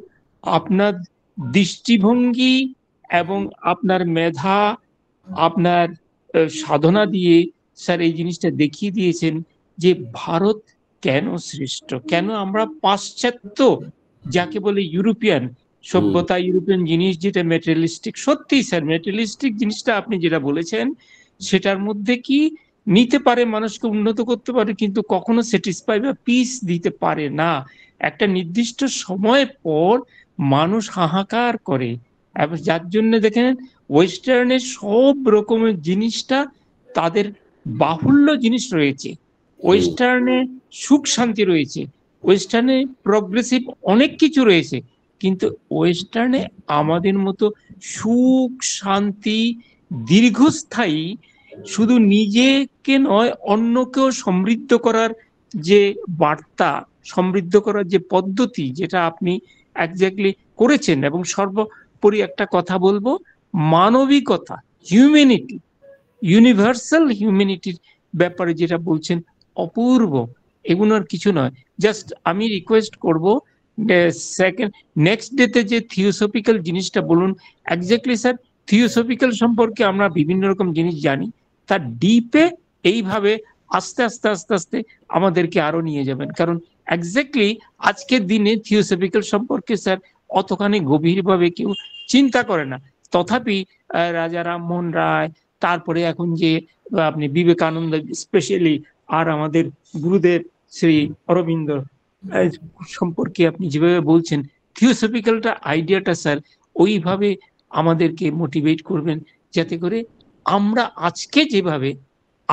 আপনার দৃষ্টিভঙ্গি এবং আপনার মেধা, আপনার সাধনা দিয়ে স্যার এই জিনিসটা দেখিয়ে দিয়েছেন যে ভারত কেন শ্রেষ্ঠ, কেন আমরা পাশ্চাত্য যাকে বলে ইউরোপিয়ান, সভ্যতা ইউরোপিয়ান জিনিস যেটা মেটেরিয়ালিস্টিক, সত্যি স্যার মেটেরিয়ালিস্টিক জিনিসটা আপনি যেটা বলেছেন সেটার মধ্যে কি নিতে পারে, মানুষকে উন্নত করতে পারে, কিন্তু কখনো স্যাটিসফাই বা পিস দিতে পারে না। একটা নির্দিষ্ট সময় পর মানুষ হাহাকার করে, এবং যার জন্য দেখেন ওয়েস্টার্নের সব রকমের জিনিসটা তাদের বাহুল্য জিনিস রয়েছে, ওয়েস্টার্নে সুখ শান্তি রয়েছে, ওয়েস্টার্নে প্রগ্রেসিভ অনেক কিছু রয়েছে, কিন্তু ওয়েস্টার্নে আমাদের মতো সুখ শান্তি দীর্ঘস্থায়ী, শুধু নিজেকে নয় অন্যকেও সমৃদ্ধ করার যে বার্তা, সমৃদ্ধ করার যে পদ্ধতি, যেটা আপনি এক্স্যাক্টলি করেছেন। এবং সর্বোপরি একটা কথা বলবো, মানবিকতা, হিউম্যানিটি, ইউনিভার্সাল হিউম্যানিটির ব্যাপারে যেটা বলছেন অপূর্ব। এগুলো আর কিছু নয়, জাস্ট আমি রিকোয়েস্ট করব সেকেন্ড নেক্সট ডেতে যে থিওসফিক্যাল জিনিসটা বলুন। এক্স্যাক্টলি স্যার, থিওসফিক্যাল সম্পর্কে আমরা বিভিন্ন রকম জিনিস জানি, তার ডিপে এইভাবে আস্তে আস্তে আস্তে আস্তে আমাদেরকে আরো নিয়ে যাবেন, কারণ এক্স্যাক্টলি আজকের দিনে থিওসফিক্যাল সম্পর্কে স্যার অতখানি গভীরভাবে কেউ চিন্তা করে না। তথাপি রাজা রামমোহন রায়, তারপরে এখন যে আপনি বিবেকানন্দ স্পেশালি, আর আমাদের গুরুদেব শ্রী অরবিন্দ সম্পর্কে আপনি যেভাবে বলছেন, থিওসফিক্যালটা আইডিয়াটা স্যার ওইভাবে আমাদেরকে মোটিভেট করবেন, যাতে করে আমরা আজকে যেভাবে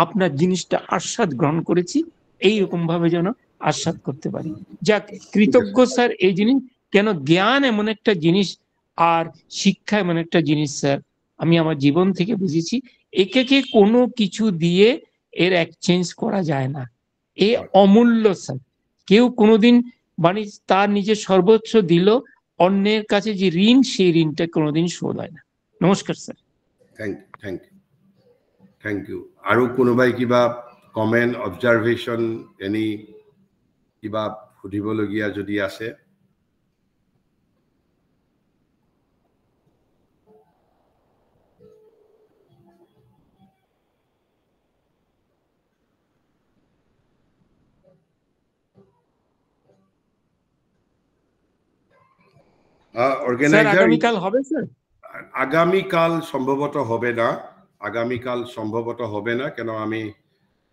আপনার জিনিসটা আস্বাদ গ্রহণ করেছি এইরকম ভাবে যেন আস্বাদ করতে পারি। যাক, কৃতজ্ঞ স্যার এই জিনিস, কেন জ্ঞান এমন একটা জিনিস আর শিক্ষা এমন একটা জিনিস স্যার, আমি আমার জীবন থেকে বুঝেছি একে কোনো কিছু দিয়ে এর এক্সচেঞ্জ করা যায় না, এ অমূল্য স্যার। কেউ কোনোদিন মানে তার নিজের সর্বোচ্চ দিল, অন্যের কাছে যে ঋণ, সেই ঋণটা কোনোদিন শোধ হয় না। নমস্কার স্যার। Thank U. আৰু কোনোবাই কিবা কমেন্ট, অবজারভেশন, এনি কিবা সুধিবলগীয়া যদি আছে? আগামীকাল হবে স্যার? আগামীকাল সম্ভবত হবে না, আগামীকাল সম্ভবত হবে না, কেন আমি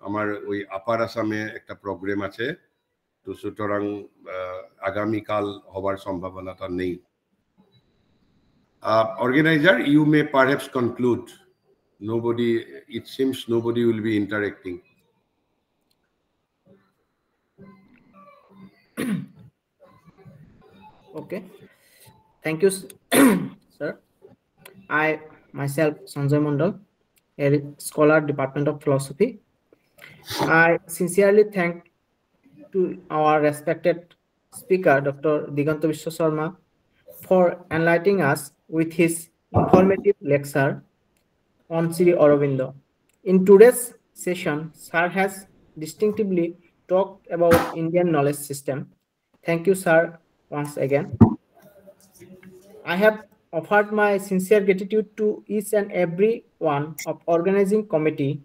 আমার ওই আপার আসামে একটা প্রোগ্রাম আছে, তো সুতরাং আগামীকাল হবার সম্ভাবনাটা নেই। Organizer, you may perhaps conclude. Nobody, it seems nobody will be interacting. Okay, thank you, sir. I myself, Sanjay Mondal, a scholar, Department of Philosophy. I sincerely thank to our respected speaker, Dr. Diganto Vishwa Sharma, for enlightening us with his informative lecture on Sri Aurobindo. In today's session, sir has distinctively talked about Indian knowledge system. Thank you, sir, once again. I have offered my sincere gratitude to each and every one of organizing committee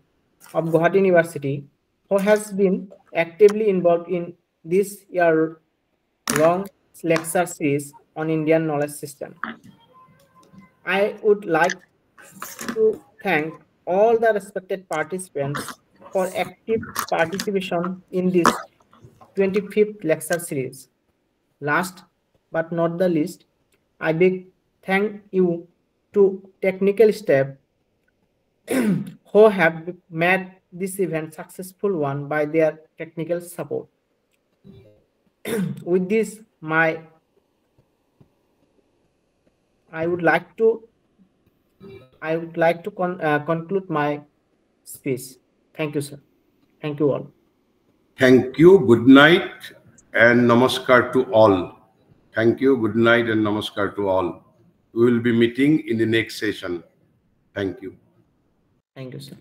of Guwahati University who has been actively involved in this year-long lecture series on Indian knowledge system. I would like to thank all the respected participants for active participation in this 25th lecture series. Last but not the least, I beg thank you to technical staff who have made this event successful one by their technical support. With this, I would like to conclude my speech. Thank you, sir. Thank you all. Thank you. Good night and namaskar to all. Thank you. Good night and namaskar to all. We will be meeting in the next session. Thank you. Thank you, sir.